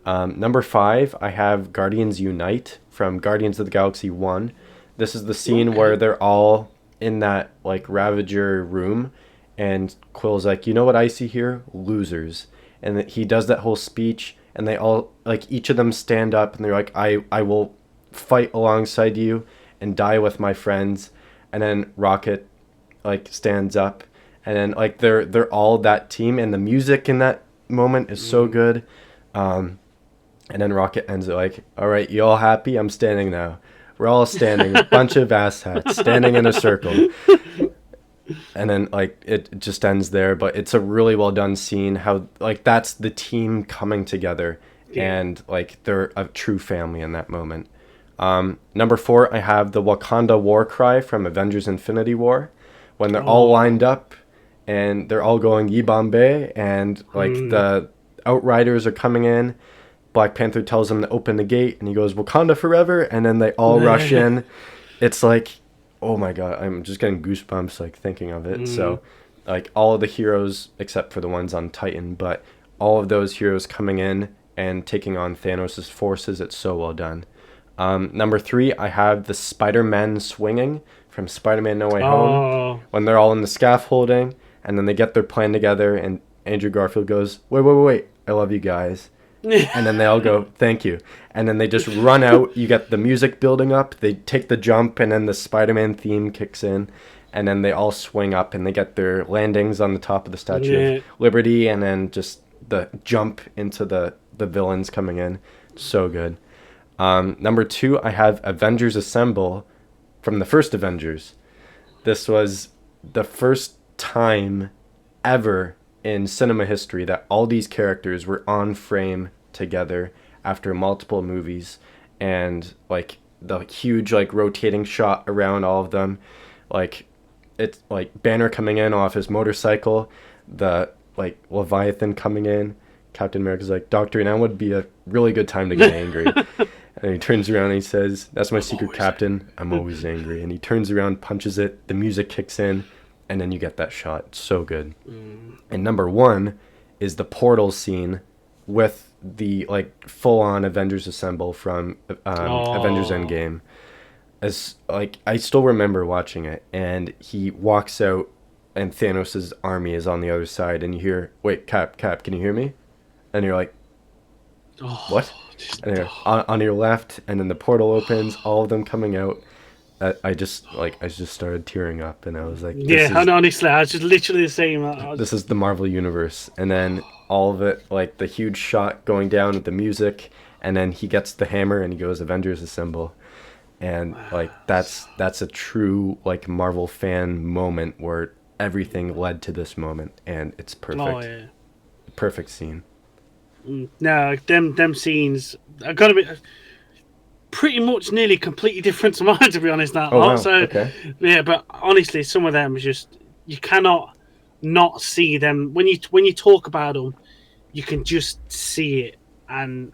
Number 5, I have Guardians Unite from Guardians of the Galaxy 1. This is the scene where they're all in that like Ravager room, and Quill's like, you know what I see here? Losers. And he does that whole speech, and they all, like, each of them stand up, and they're like, I will fight alongside you and die with my friends. And then Rocket like stands up, and then like they're all that team, and the music in that moment is so good. And then Rocket ends it like, all right, you all happy? I'm standing now. We're all standing, a bunch of asshats standing in a circle. And then like it just ends there, but it's a really well done scene, how like that's the team coming together, and like they're a true family in that moment. Number 4, I have the Wakanda war cry from Avengers Infinity War, when they're all lined up and they're all going Yibambe, and like the Outriders are coming in. Black Panther tells him to open the gate, and he goes, Wakanda forever, and then they all rush in. It's like, oh my god, I'm just getting goosebumps like thinking of it. So like all of the heroes except for the ones on Titan, but all of those heroes coming in and taking on Thanos' forces, it's so well done. Number 3, I have the Spider-Man swinging from Spider-Man No Way Home, when they're all in the scaffolding, and then they get their plan together, and Andrew Garfield goes, wait, I love you guys. And then they all go, thank you. And then they just run out. You get the music building up. They take the jump, and then the Spider-Man theme kicks in. And then they all swing up, and they get their landings on the top of the Statue of Liberty, and then just the jump into the villains coming in. So good. Number 2, I have Avengers Assemble from the first Avengers. This was the first time ever in cinema history that all these characters were on frame together after multiple movies, and like the huge like rotating shot around all of them, like it's like Banner coming in off his motorcycle, the like Leviathan coming in, Captain America's like, Doctor, now would be a really good time to get angry. And he turns around and he says, that's my secret, Captain. I'm always angry. And he turns around, punches it, the music kicks in, and then you get that shot. It's so good. And number 1 is the portal scene with the like full-on Avengers Assemble from Avengers Endgame. As like I still remember watching it, and he walks out and Thanos' army is on the other side, and you hear, wait, Cap, can you hear me? And you're like, what? And on your left, and then the portal opens, all of them coming out. I just started tearing up, and I was like, and honestly, I was just literally the same. This is the Marvel Universe. And then all of it, like the huge shot going down with the music, and then he gets the hammer and he goes, Avengers Assemble. And like that's a true like Marvel fan moment where everything led to this moment, and it's perfect. Perfect scene. No, them scenes are gonna be pretty much nearly completely different to mine, to be honest. Wow. So okay. Yeah, but honestly, some of them is just, you cannot not see them when you talk about them. You can just see it, and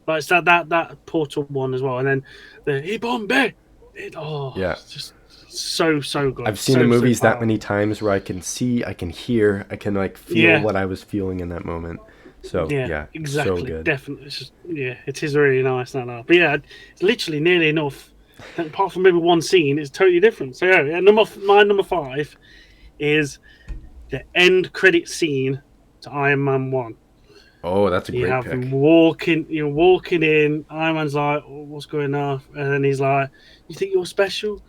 but it's that Portal one as well, and then the Ibombe. It's just so good. I've seen the movies that many times where I can see, I can hear, I can like feel what I was feeling in that moment. So yeah, exactly, so good. Definitely, it's just, it is really nice. But yeah, it's literally nearly enough. Apart from maybe one scene, it's totally different. So yeah, my number 5 is the end credit scene to Iron Man 1. Oh, that's a great pick. You're walking in. Iron Man's like, what's going on? And then he's like, you think you're special?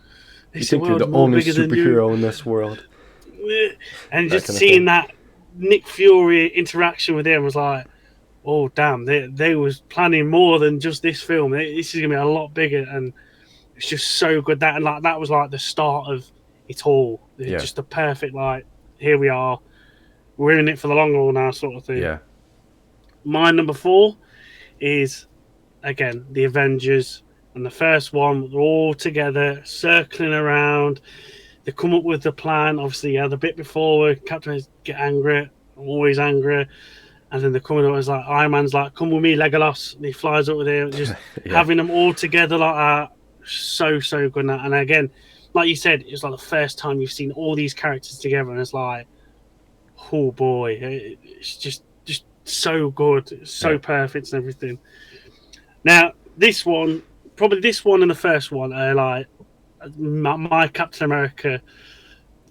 You think you're the only superhero in this world? And just seeing that Nick Fury interaction with him was like, oh damn, they was planning more than just this film. This is gonna be a lot bigger, and it's just so good. That was like the start of it all. It's just the perfect, like, here we are, we're in it for the long haul now, sort of thing. Yeah. My number 4 is again the Avengers, and the first one, they're all together circling around. They come up with the plan. Obviously, the bit before where Captain get angry, always angry, and then they're coming up as like Iron Man's like, "Come with me, Legolas." And he flies up with him, just having them all together like that. So good. And again, like you said, it's like the first time you've seen all these characters together, and it's like, oh boy, it's just so good, it's so perfect and everything. Now, this one and the first one are like my Captain America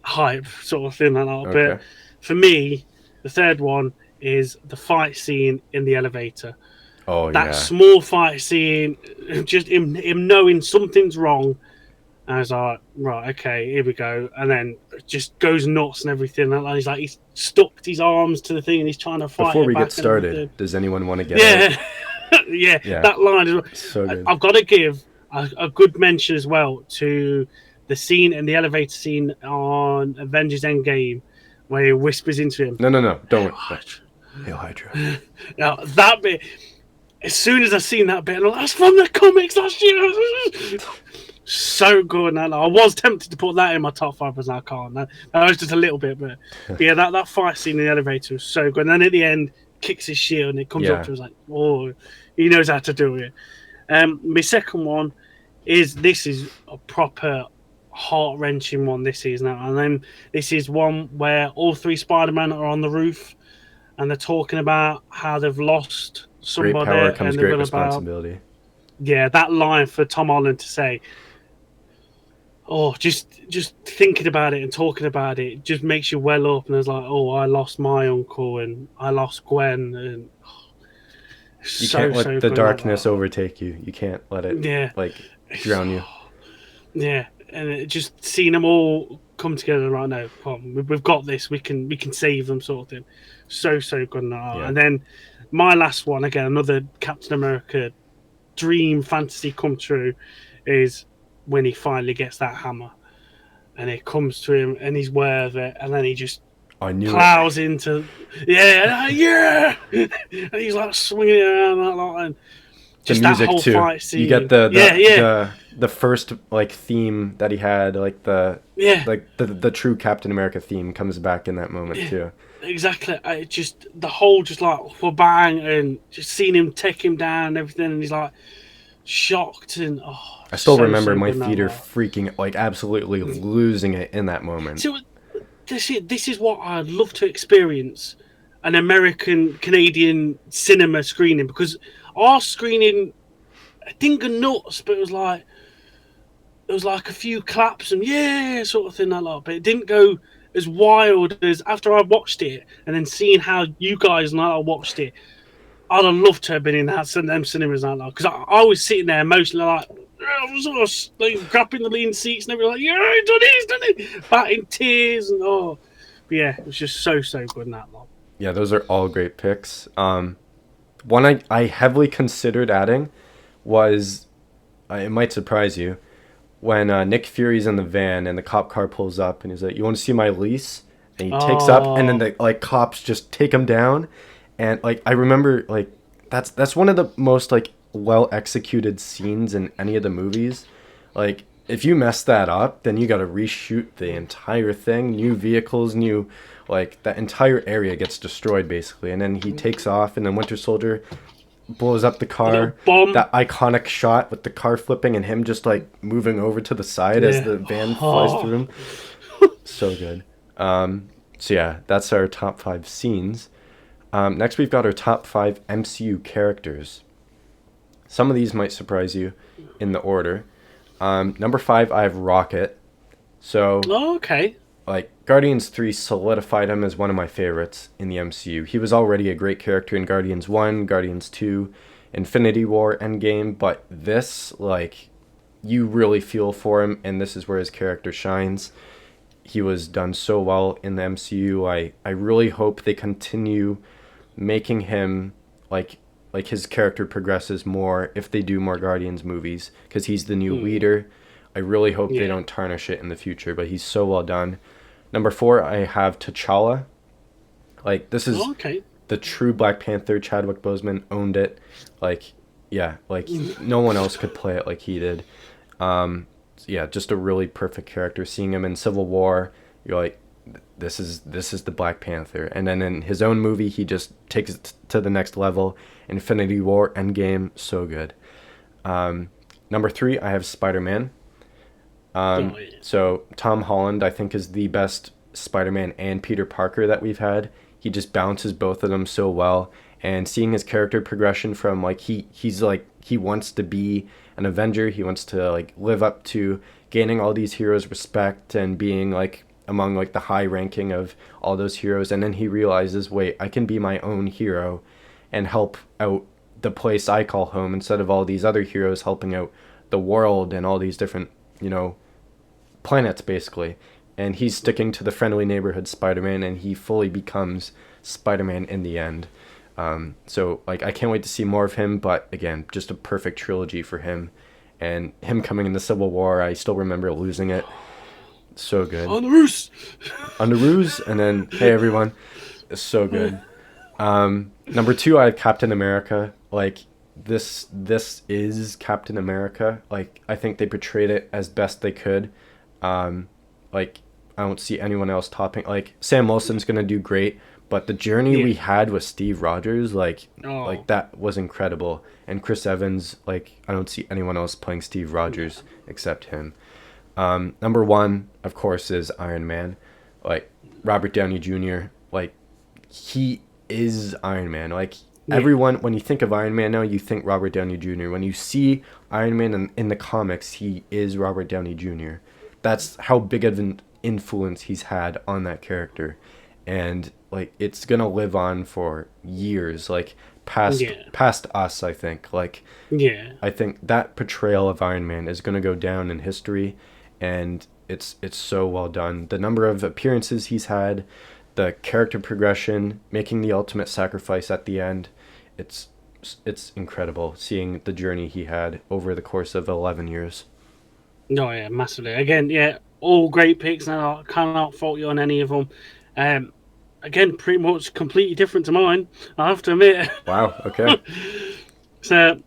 hype sort of thing, but for me, the third one is the fight scene in the elevator. That small fight scene, just him knowing something's wrong. And I was like, right, okay, here we go. And then it just goes nuts and everything. And he's stuck his arms to the thing, and he's trying to fight. Before we get started, does anyone want to get out? yeah, that line is so good. I've got to give a good mention as well to the scene in the elevator scene on Avengers Endgame where he whispers into him. No, don't. Hail Hydra. Now, that bit, as soon as I seen that bit, I'm like, that's from the comics last year. So good. And I was tempted to put that in my top 5, but I can't. That was just a little bit, but yeah, that fight scene in the elevator was so good. And then at the end, kicks his shield and it comes up to us like, oh, he knows how to do it. My second one is a proper heart-wrenching one. This is now, and then this is one where all 3 Spider-Man are on the roof and they're talking about how they've lost somebody. Great power comes great responsibility. That line for Tom Holland to say, just thinking about it and talking about it just makes you well up. And it's like, I lost my uncle and I lost Gwen, and You can't let So the good at darkness that. overtake you. You can't let it Yeah, like drown you. yeah, and just seeing them all come together right now. Come on, we've got this. We can save them, sort of thing. So good now. Yeah. And then my last one again, another Captain America dream fantasy come true, is when he finally gets that hammer and it comes to him and he's aware of it, and then he just I knew it. plows into yeah, and he's like swinging it around like that, and The just that music whole too. fight You get scene. Yeah, the first like theme that he had, like yeah, the true Captain America theme comes back in that moment yeah. too. Exactly. I just the whole just like bang, and just seeing him take him down and everything, and he's like shocked and I still remember so my good now. theater Like, freaking like absolutely losing it in that moment. so this is what I'd love to experience, an American Canadian cinema screening, because our screening I didn't go nuts, but it was like there was like a few claps and yeah sort of thing like that, but it didn't go as wild as after I watched it and then seeing how you guys and I watched it. I'd have loved to have been in them cinemas like that, because I was sitting there emotionally like I was sort of like grabbing the lean seats and everything like yeah he's done it, back in tears and but yeah, it was just so good in that lot. Yeah, those are all great picks. One I heavily considered adding was it might surprise you when Nick Fury's in the van and the cop car pulls up and he's like, "You want to see my lease?" And he takes up, and then Oh the like cops just take him down, and like I remember like that's one of the most like well executed scenes in any of the movies. Like if you mess that up, then you got to reshoot the entire thing, new vehicles, new like that entire area gets destroyed basically, and then he takes off, and then Winter Soldier blows up the a little car. bomb. That iconic shot with the car flipping and him just like moving over to the side as Yeah. the van flies Oh, through him. So good. So yeah, that's our top five scenes. Next, we've got our top five MCU characters. Some of these might surprise you in the order. Number five, I have Rocket. So okay. like Guardians 3 solidified him as one of my favorites in the MCU. He was already a great character in Guardians 1, Guardians 2, Infinity War, Endgame, but this like you really feel for him, and this is where his character shines. He was done so well in the MCU. I really hope they continue making him like his character progresses more if they do more Guardians movies, because he's the new Hmm. leader. I really hope they Yeah. don't tarnish it in the future, but he's so well done. Number four, I have T'Challa. Like this is Okay. the true Black Panther. Chadwick Boseman owned it. Like yeah, like no one else could play it like he did. Yeah, just a really perfect character. Seeing him in Civil War, you're like, this is the Black Panther. And then in his own movie, he just takes it to the next level. Infinity War, Endgame, so good. Number three, I have Spider-Man. Oh, yeah. So Tom Holland, I think, is the best Spider-Man and Peter Parker that we've had. He just balances both of them so well, and seeing his character progression from like he's like he wants to be an Avenger, he wants to like live up to gaining all these heroes' respect and being like among like the high ranking of all those heroes, and then he realizes, wait, I can be my own hero and help out the place I call home instead of all these other heroes helping out the world and all these different, you know, planets basically. And he's sticking to the friendly neighborhood Spider-Man, and he fully becomes Spider-Man in the end. So like I can't wait to see more of him, but again, just a perfect trilogy for him. And him coming in the Civil War, I still remember losing it. So good. On the roost. On the ruse, and then hey everyone, it's so good. Number two, I have Captain America. Like this is Captain America. Like I think they portrayed it as best they could. Like I don't see anyone else topping. Like Sam Wilson's gonna do great, but the journey Yeah. we had with Steve Rogers, like Oh, that was incredible. And Chris Evans, like I don't see anyone else playing Steve Rogers except him. Number one, of course, is Iron Man. Like Robert Downey Jr. Like he is Iron Man. Like yeah. everyone, when you think of Iron Man now, you think Robert Downey Jr. When you see Iron Man in the comics, he is Robert Downey Jr. That's how big of an influence he's had on that character, and like it's gonna live on for years. Like Yeah. past us, I think. Like, Yeah. I think that portrayal of Iron Man is going to go down in history, and it's so well done. The number of appearances he's had, the character progression, making the ultimate sacrifice at the end, it's it's incredible seeing the journey he had over the course of 11 years. No, yeah, massively. Again, yeah, all great picks, and I cannot fault you on any of them. Um, Again, pretty much completely different to mine, I have to admit. Wow, okay. So,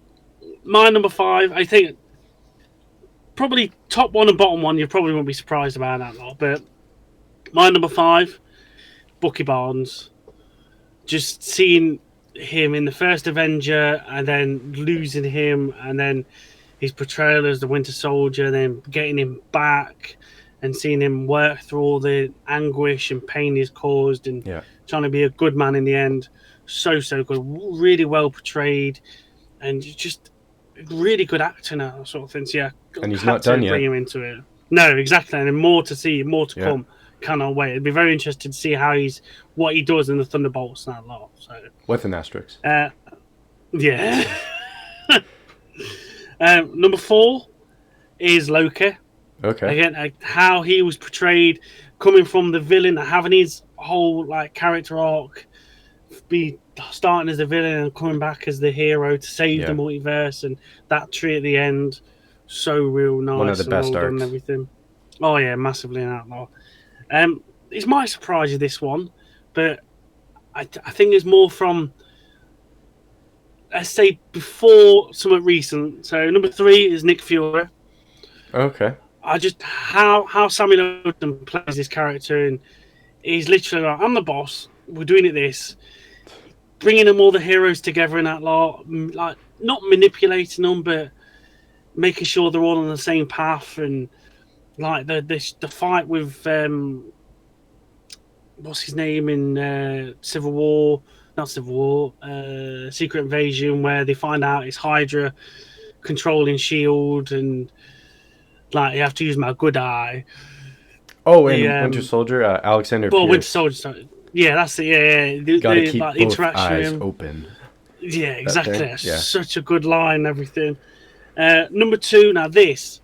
my number five, I think probably top one and bottom one, you probably won't be surprised about that lot, but my number five, Bucky Barnes. Just seeing him in the first Avenger and then losing him, and then his portrayal as the Winter Soldier, then getting him back and seeing him work through all the anguish and pain he's caused and Yeah. trying to be a good man in the end. So good. Really well portrayed and just really good acting, that sort of thing. So yeah, And he's had not to done bring yet. him into it. No, exactly. And more to see, more to Yeah. come. Cannot wait. It'd be very interesting to see what he does in the Thunderbolts and that lot. So With an asterisk. yeah. Number four is Loki. Okay. Again, how he was portrayed, coming from the villain, having his whole like character arc, be starting as the villain and coming back as the hero to save the Yeah. multiverse, and that tree at the end, so real nice. One of the and best well done arcs. and everything. Oh yeah, massively in that lot. It might surprise you, this one, but I think it's more from, let's say, before somewhat recent. So number three is Nick Fury. Okay. I just how Samuel Jackson plays this character, and he's literally like, I'm the boss. We're doing it this, bringing them all the heroes together in that lot, like not manipulating them, but making sure they're all on the same path, and like the fight with what's his name in Civil War, not Civil War, Secret Invasion, where they find out it's Hydra controlling Shield, and like you have to use my good eye. Oh, and Winter Soldier, Alexander Well, Pierce. Winter Soldier. Sorry. Yeah, that's it. Yeah. Gotta keep like, both interaction with eyes him. open. Yeah, exactly. thing? Yeah. Such a good line and everything. Number two, now this,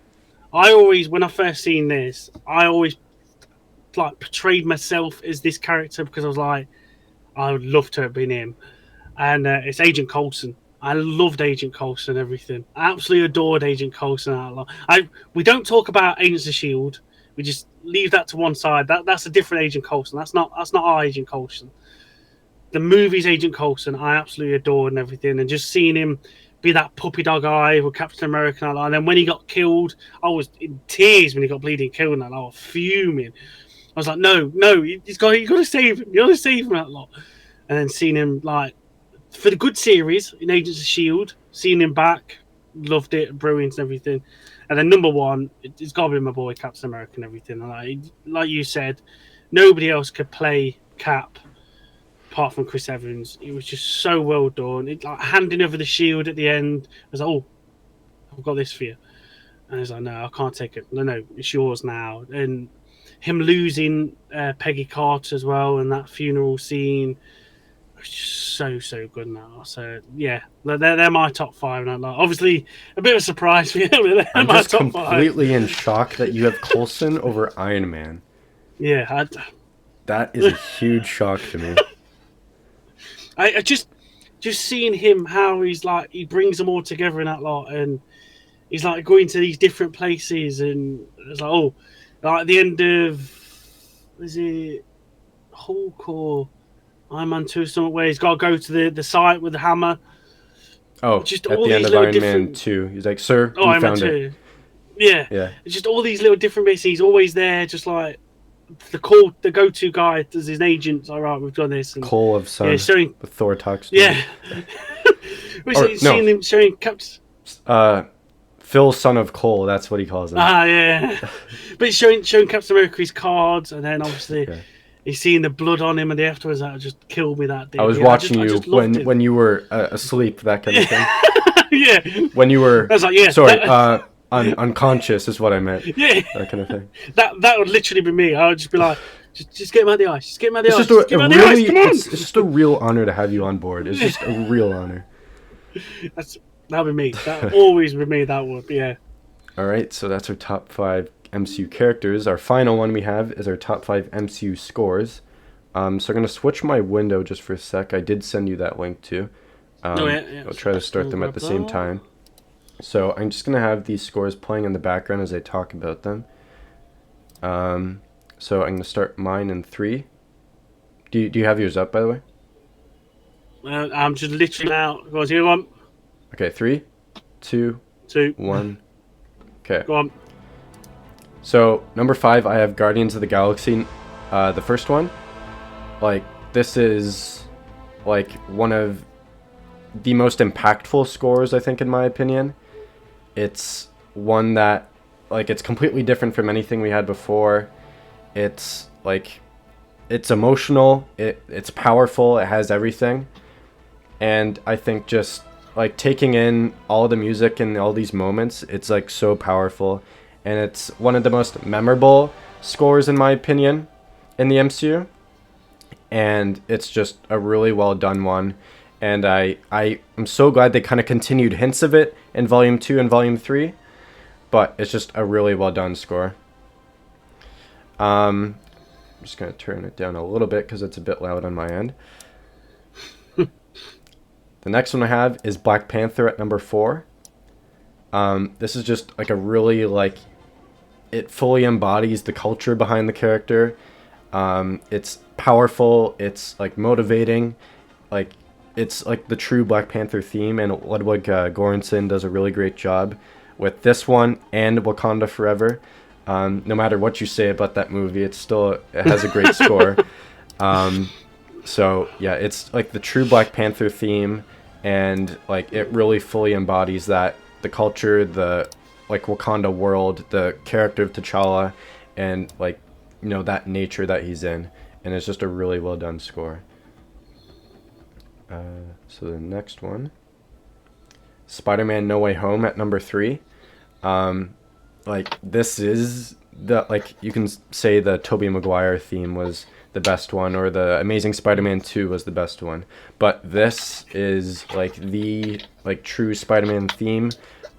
I always, when I first seen this, I always like portrayed myself as this character because I was like, I would love to have been him. And it's Agent Coulson. I loved Agent Coulson and everything. I absolutely adored Agent Coulson. We don't talk about Agents of Shield. We just leave that to one side. That's a different Agent Coulson. That's not our Agent Coulson. The movie's Agent Coulson, I absolutely adored and everything. And just seeing him be that puppy dog eye with Captain America, and then when he got killed, I was in tears when he got bleeding killed, and I was fuming. I was like, no, you got to save him. You got to save him, that lot. And then seeing him like for the good series in Agents of Shield, seeing him back, loved it, brilliant and everything. And then number one, it's got to be my boy Captain America and everything. And like you said, nobody else could play Cap apart from Chris Evans. It was just so well done. It, like handing over the shield at the end, I was like, oh, I've got this for you. And I was like, no, I can't take it. No, it's yours now. And him losing Peggy Carter as well, and that funeral scene was just so good now. So yeah, they're my top five. And like, obviously, a bit of a surprise for you. I'm just completely in shock that you have Coulson over Iron Man. Yeah, that is a huge shock to me. I just seeing him, how he's like, he brings them all together in that lot, and he's like going to these different places, and it's like, oh, like at the end of, is it Hulk or Iron Man 2 or something, where he's got to go to the site with the hammer. Oh, just at all the end these of Iron different... Man 2, he's like, sir, we Iron found Man it. 2. Yeah. It's just all these little different bits. He's always there, just like the go-to guy does his agents. All right, we've done this. And, Cole of Sun. Yeah, showing... Thor talks to Yeah. him. Seeing him showing Captain... Phil, son of Cole, that's what he calls him. Yeah. But he's showing Captain America his cards, and then obviously he's seeing the blood on him, and the afterwards that just killed me that day. I was watching you when you were asleep, that kind of thing. Yeah. When you were... I was like, yeah. Sorry, unconscious is what I meant. Yeah. That kind of thing. That would literally be me. I would just be like, Just get him out the ice. Just get him out the It's ice. just Just get him out the ice. Come on. it's just a real honor to have you on board. It's just a real honor. That'll be me. That always be me. That would. Yeah. All right, so that's our top 5 MCU characters. Our final one we have is our top 5 MCU scores. So I'm gonna switch my window just for a sec. I did send you that link too. I'll try to start them at the same time. So I'm just gonna have these scores playing in the background as I talk about them. So I'm gonna start mine in 3. Do you have yours up, by the way? I'm just literally out. Go on, you one. Okay, 3, 2, 2, 1. Okay. Go on. So number 5, I have Guardians of the Galaxy, the first one. Like, this is like one of the most impactful scores, I think, in my opinion. It's one that, like, it's completely different from anything we had before. It's like, it's emotional, it's powerful, it has everything. And I think just like taking in all the music and all these moments, it's like so powerful, and it's one of the most memorable scores in my opinion in the MCU. And it's just a really well done one, and I'm so glad they kind of continued hints of it in volume 2 and volume 3, but it's just a really well done score. I'm just gonna turn it down a little bit because it's a bit loud on my end. The next one I have is Black Panther at number 4. This is just like a really, like, it fully embodies the culture behind the character. It's powerful, it's like motivating, like it's like the true Black Panther theme, and Ludwig Göransson does a really great job with this one and Wakanda Forever. No matter what you say about that movie, it has a great score. So yeah, it's like the true Black Panther theme, and like it really fully embodies that, the culture, the like Wakanda world, the character of T'Challa, and like, you know, that nature that he's in, and it's just a really well done score. So the next one, Spider-Man No Way Home at number 3. Like, this is the, like, you can say the Tobey Maguire theme was the best one, or the Amazing Spider-Man 2 was the best one, but this is like the, like, true Spider-Man theme.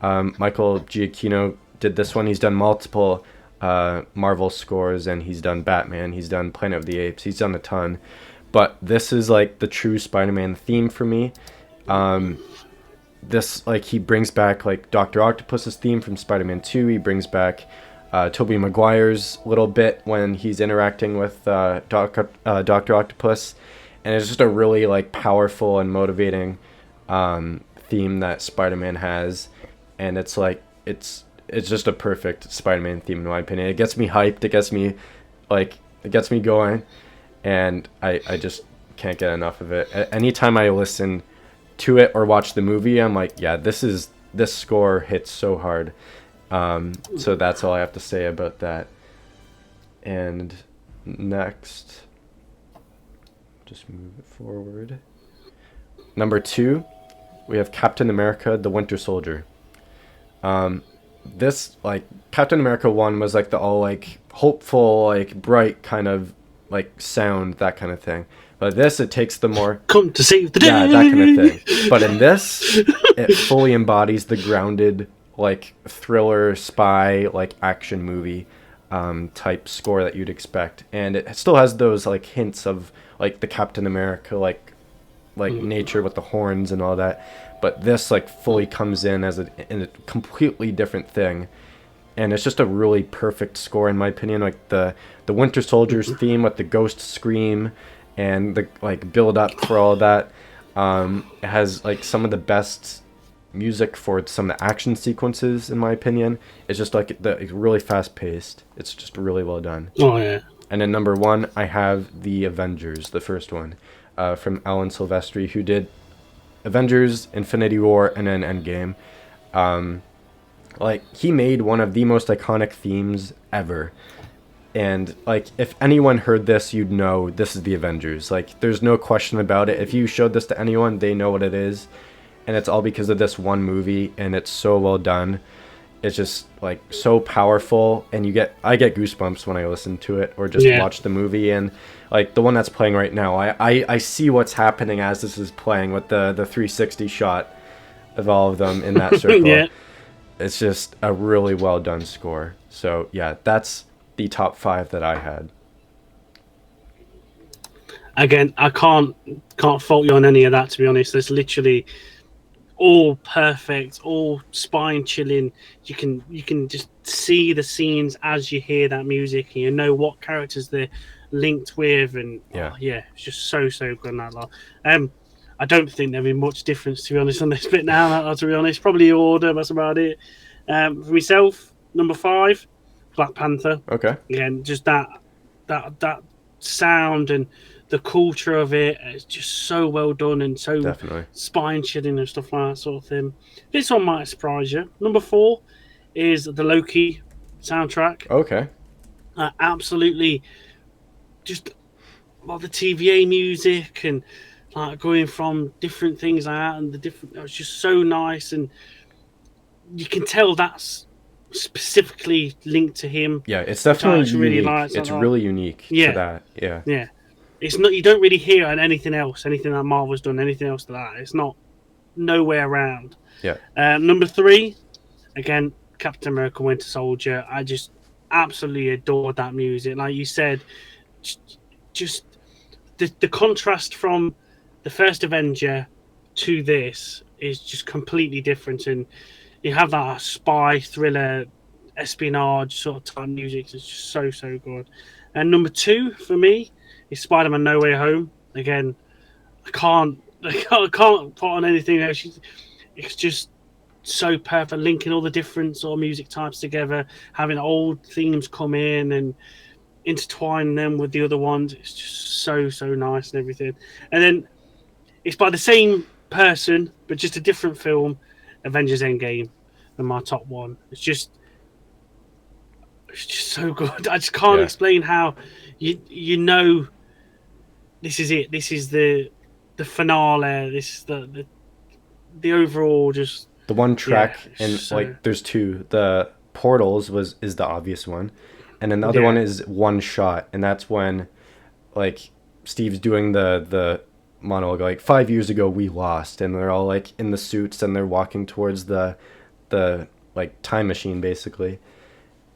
Michael Giacchino did this one. He's done multiple Marvel scores, and he's done Batman, he's done Planet of the Apes, he's done a ton, but this is like the true Spider-Man theme for me. This, like, he brings back like Dr. Octopus's theme from Spider-Man 2. He brings back Tobey Maguire's little bit when he's interacting with Dr. Octopus, and it's just a really, like, powerful and motivating theme that Spider-Man has, and it's like it's just a perfect Spider-Man theme in my opinion. It gets me hyped, it gets me going, and I just can't get enough of it. Anytime I listen to it or watch the movie, I'm like, yeah, this score hits so hard. So that's all I have to say about that. And next, just move it forward. Number 2, we have Captain America: The Winter Soldier. This, like, Captain America 1 was like the all, like, hopeful, like, bright kind of, like, sound, that kind of thing. But this, it takes the more come to save the day. Yeah, that kind of thing. But in this, it fully embodies the grounded, like, thriller, spy, like, action movie type score that you'd expect, and it still has those, like, hints of, like, the Captain America, like nature with the horns and all that. But this, like, fully comes in as in a completely different thing, and it's just a really perfect score in my opinion. Like the Winter Soldier's theme with the ghost scream and the, like, build up for all that. It has, like, some of the best music for some of the action sequences in my opinion. It's just like it's really fast paced. It's just really well done. Oh yeah. And then number 1, I have the Avengers, the first one, from Alan Silvestri, who did Avengers, Infinity War, and then Endgame. Like, he made one of the most iconic themes ever. And, like, if anyone heard this, you'd know this is the Avengers. Like, there's no question about it. If you showed this to anyone, they know what it is. And it's all because of this one movie, and it's so well done. it's just like so powerful, and I get goosebumps when I listen to it or just Yeah. watch the movie. And like the one that's playing right now, I see what's happening as this is playing with the 360 shot of all of them in that circle. Yeah. It's just a really well done score. So yeah, that's the top 5 that I had. Again, I can't fault you on any of that, to be honest. There's literally all perfect, all spine chilling. You can just see the scenes as you hear that music, and you know what characters they're linked with, and Yeah. yeah, it's just so good in that lot. I don't think there'll be much difference, to be honest, on this bit now. To be honest, probably order. That's about it. For myself, number 5, Black Panther. Okay. Again, just that sound and the culture of it. It's just so well done and so Definitely. spine chilling and stuff like that sort of thing. This one might surprise you. Number 4 is the Loki soundtrack. Okay. Absolutely, just like the TVA music and like going from different things like that, and the different. It's just so nice, and you can tell that's specifically linked to him. Yeah, it's Which I definitely actually really unique. like. It's really unique to Yeah, that. Yeah. yeah. It's not. You don't really hear on anything else. Anything that Marvel's done. Anything else to that. It's not nowhere around. Yeah. Number 3, again, Captain America: Winter Soldier. I just absolutely adored that music. Like you said, just the contrast from the first Avenger to this is just completely different, and you have that spy thriller, espionage sort of type music. It's just so good. And number 2 for me is Spider-Man: No Way Home. Again, I can't put on anything else. It's just so perfect, linking all the different sort of music types together, having old themes come in and intertwine them with the other ones. It's just so nice and everything. And then it's by the same person, but just a different film, Avengers Endgame, than my top one. It's just so good. I just can't Yeah. explain how you know this is it. This is the finale. This is the overall just The one yeah. track, and So like there's two. The Portals is the obvious one, and then the other one yeah, is One Shot, and that's when like Steve's doing the monologue like 5 years ago we lost, and they're all like in the suits and they're walking towards the like time machine basically,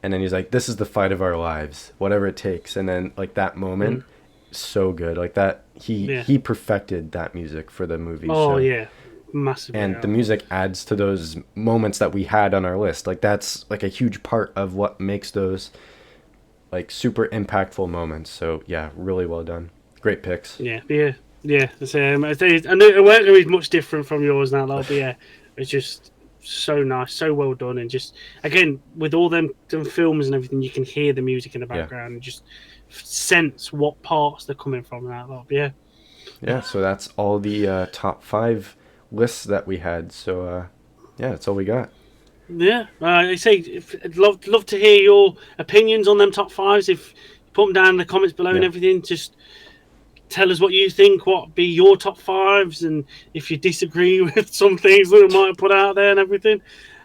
and then he's like, this is the fight of our lives, whatever it takes. And then like that moment, mm, so good, like that yeah. he perfected that music for the movie. Oh So, yeah, massively. and the music adds to those moments that we had on our list. Like that's like a huge part of what makes those like super impactful moments. So yeah, really well done. Great picks. Yeah. The same. I know it weren't going to be much different from yours now, but yeah, it's just so nice, so well done, and just again with all them films and everything, you can hear the music in the Yeah. background and just sense what parts they're coming from and that lot. But yeah, Yeah, so that's all the top 5 lists that we had. So yeah, that's all we got. yeah. I say, I'd love to hear your opinions on them top 5s. If you put them down in the comments below and Yeah. everything, just tell us what you think. What be your top 5s, and if you disagree with some things that we might put out there and everything.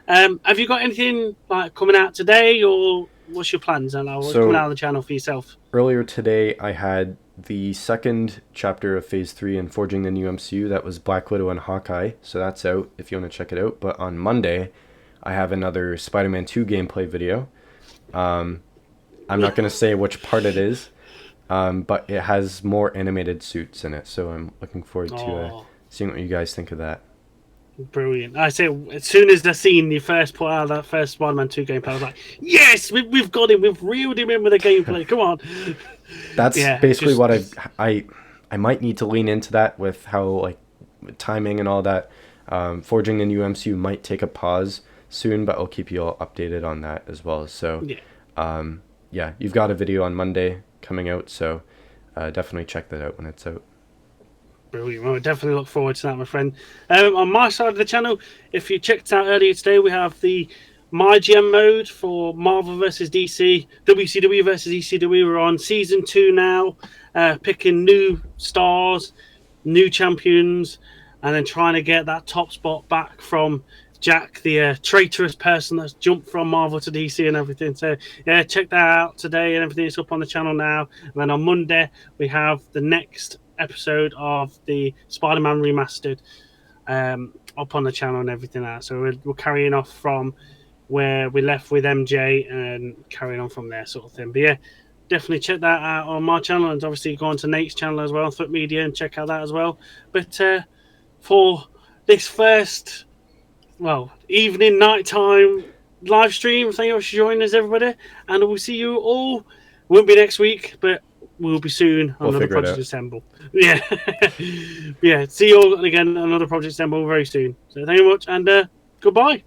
Have you got anything like coming out today, or what's your plans? And what's coming out So of the channel for yourself? earlier today, I had the second chapter of Phase 3 in Forging the New MCU. That was Black Widow and Hawkeye. So that's out if you want to check it out. But on Monday, I have another Spider-Man 2 gameplay video. I'm not going to say which part it is, but it has more animated suits in it. So I'm looking forward to Oh, seeing what you guys think of that. brilliant! I say, as soon as I seen the first put out of that first Spider-Man 2 gameplay, I was like, yes, we've got him. We've reeled him in with a gameplay. Come on. That's Yeah, basically just what I might need to lean into that with how like timing and all that. Forging the new MCU might take a pause soon, but I'll keep you all updated on that as well. So yeah. yeah, you've got a video on Monday coming out, so definitely check that out when it's out. Brilliant. Well, I definitely look forward to that, my friend. On my side of the channel, if you checked out earlier today, we have the My GM mode for Marvel versus DC, WCW versus ECW. We're on season 2 now, picking new stars, new champions, and then trying to get that top spot back from Jack, the traitorous person that's jumped from Marvel to DC and everything. So yeah, check that out today and everything. It's up on the channel now. And then on Monday we have the next episode of the Spider-Man remastered up on the channel and everything else. So we're carrying off from where we left with MJ and carrying on from there, sort of thing. But yeah, definitely check that out on my channel, and obviously go on to Nate's channel as well, Thwip Media, and check out that as well. But for this first, well, evening, nighttime live stream, thank you for joining us, everybody, and we'll see you all. Won't be next week, but we'll be soon on We'll another figure it Project out. Assemble. Yeah, yeah. See you all again on another Project Assemble very soon. So thank you very much, and goodbye.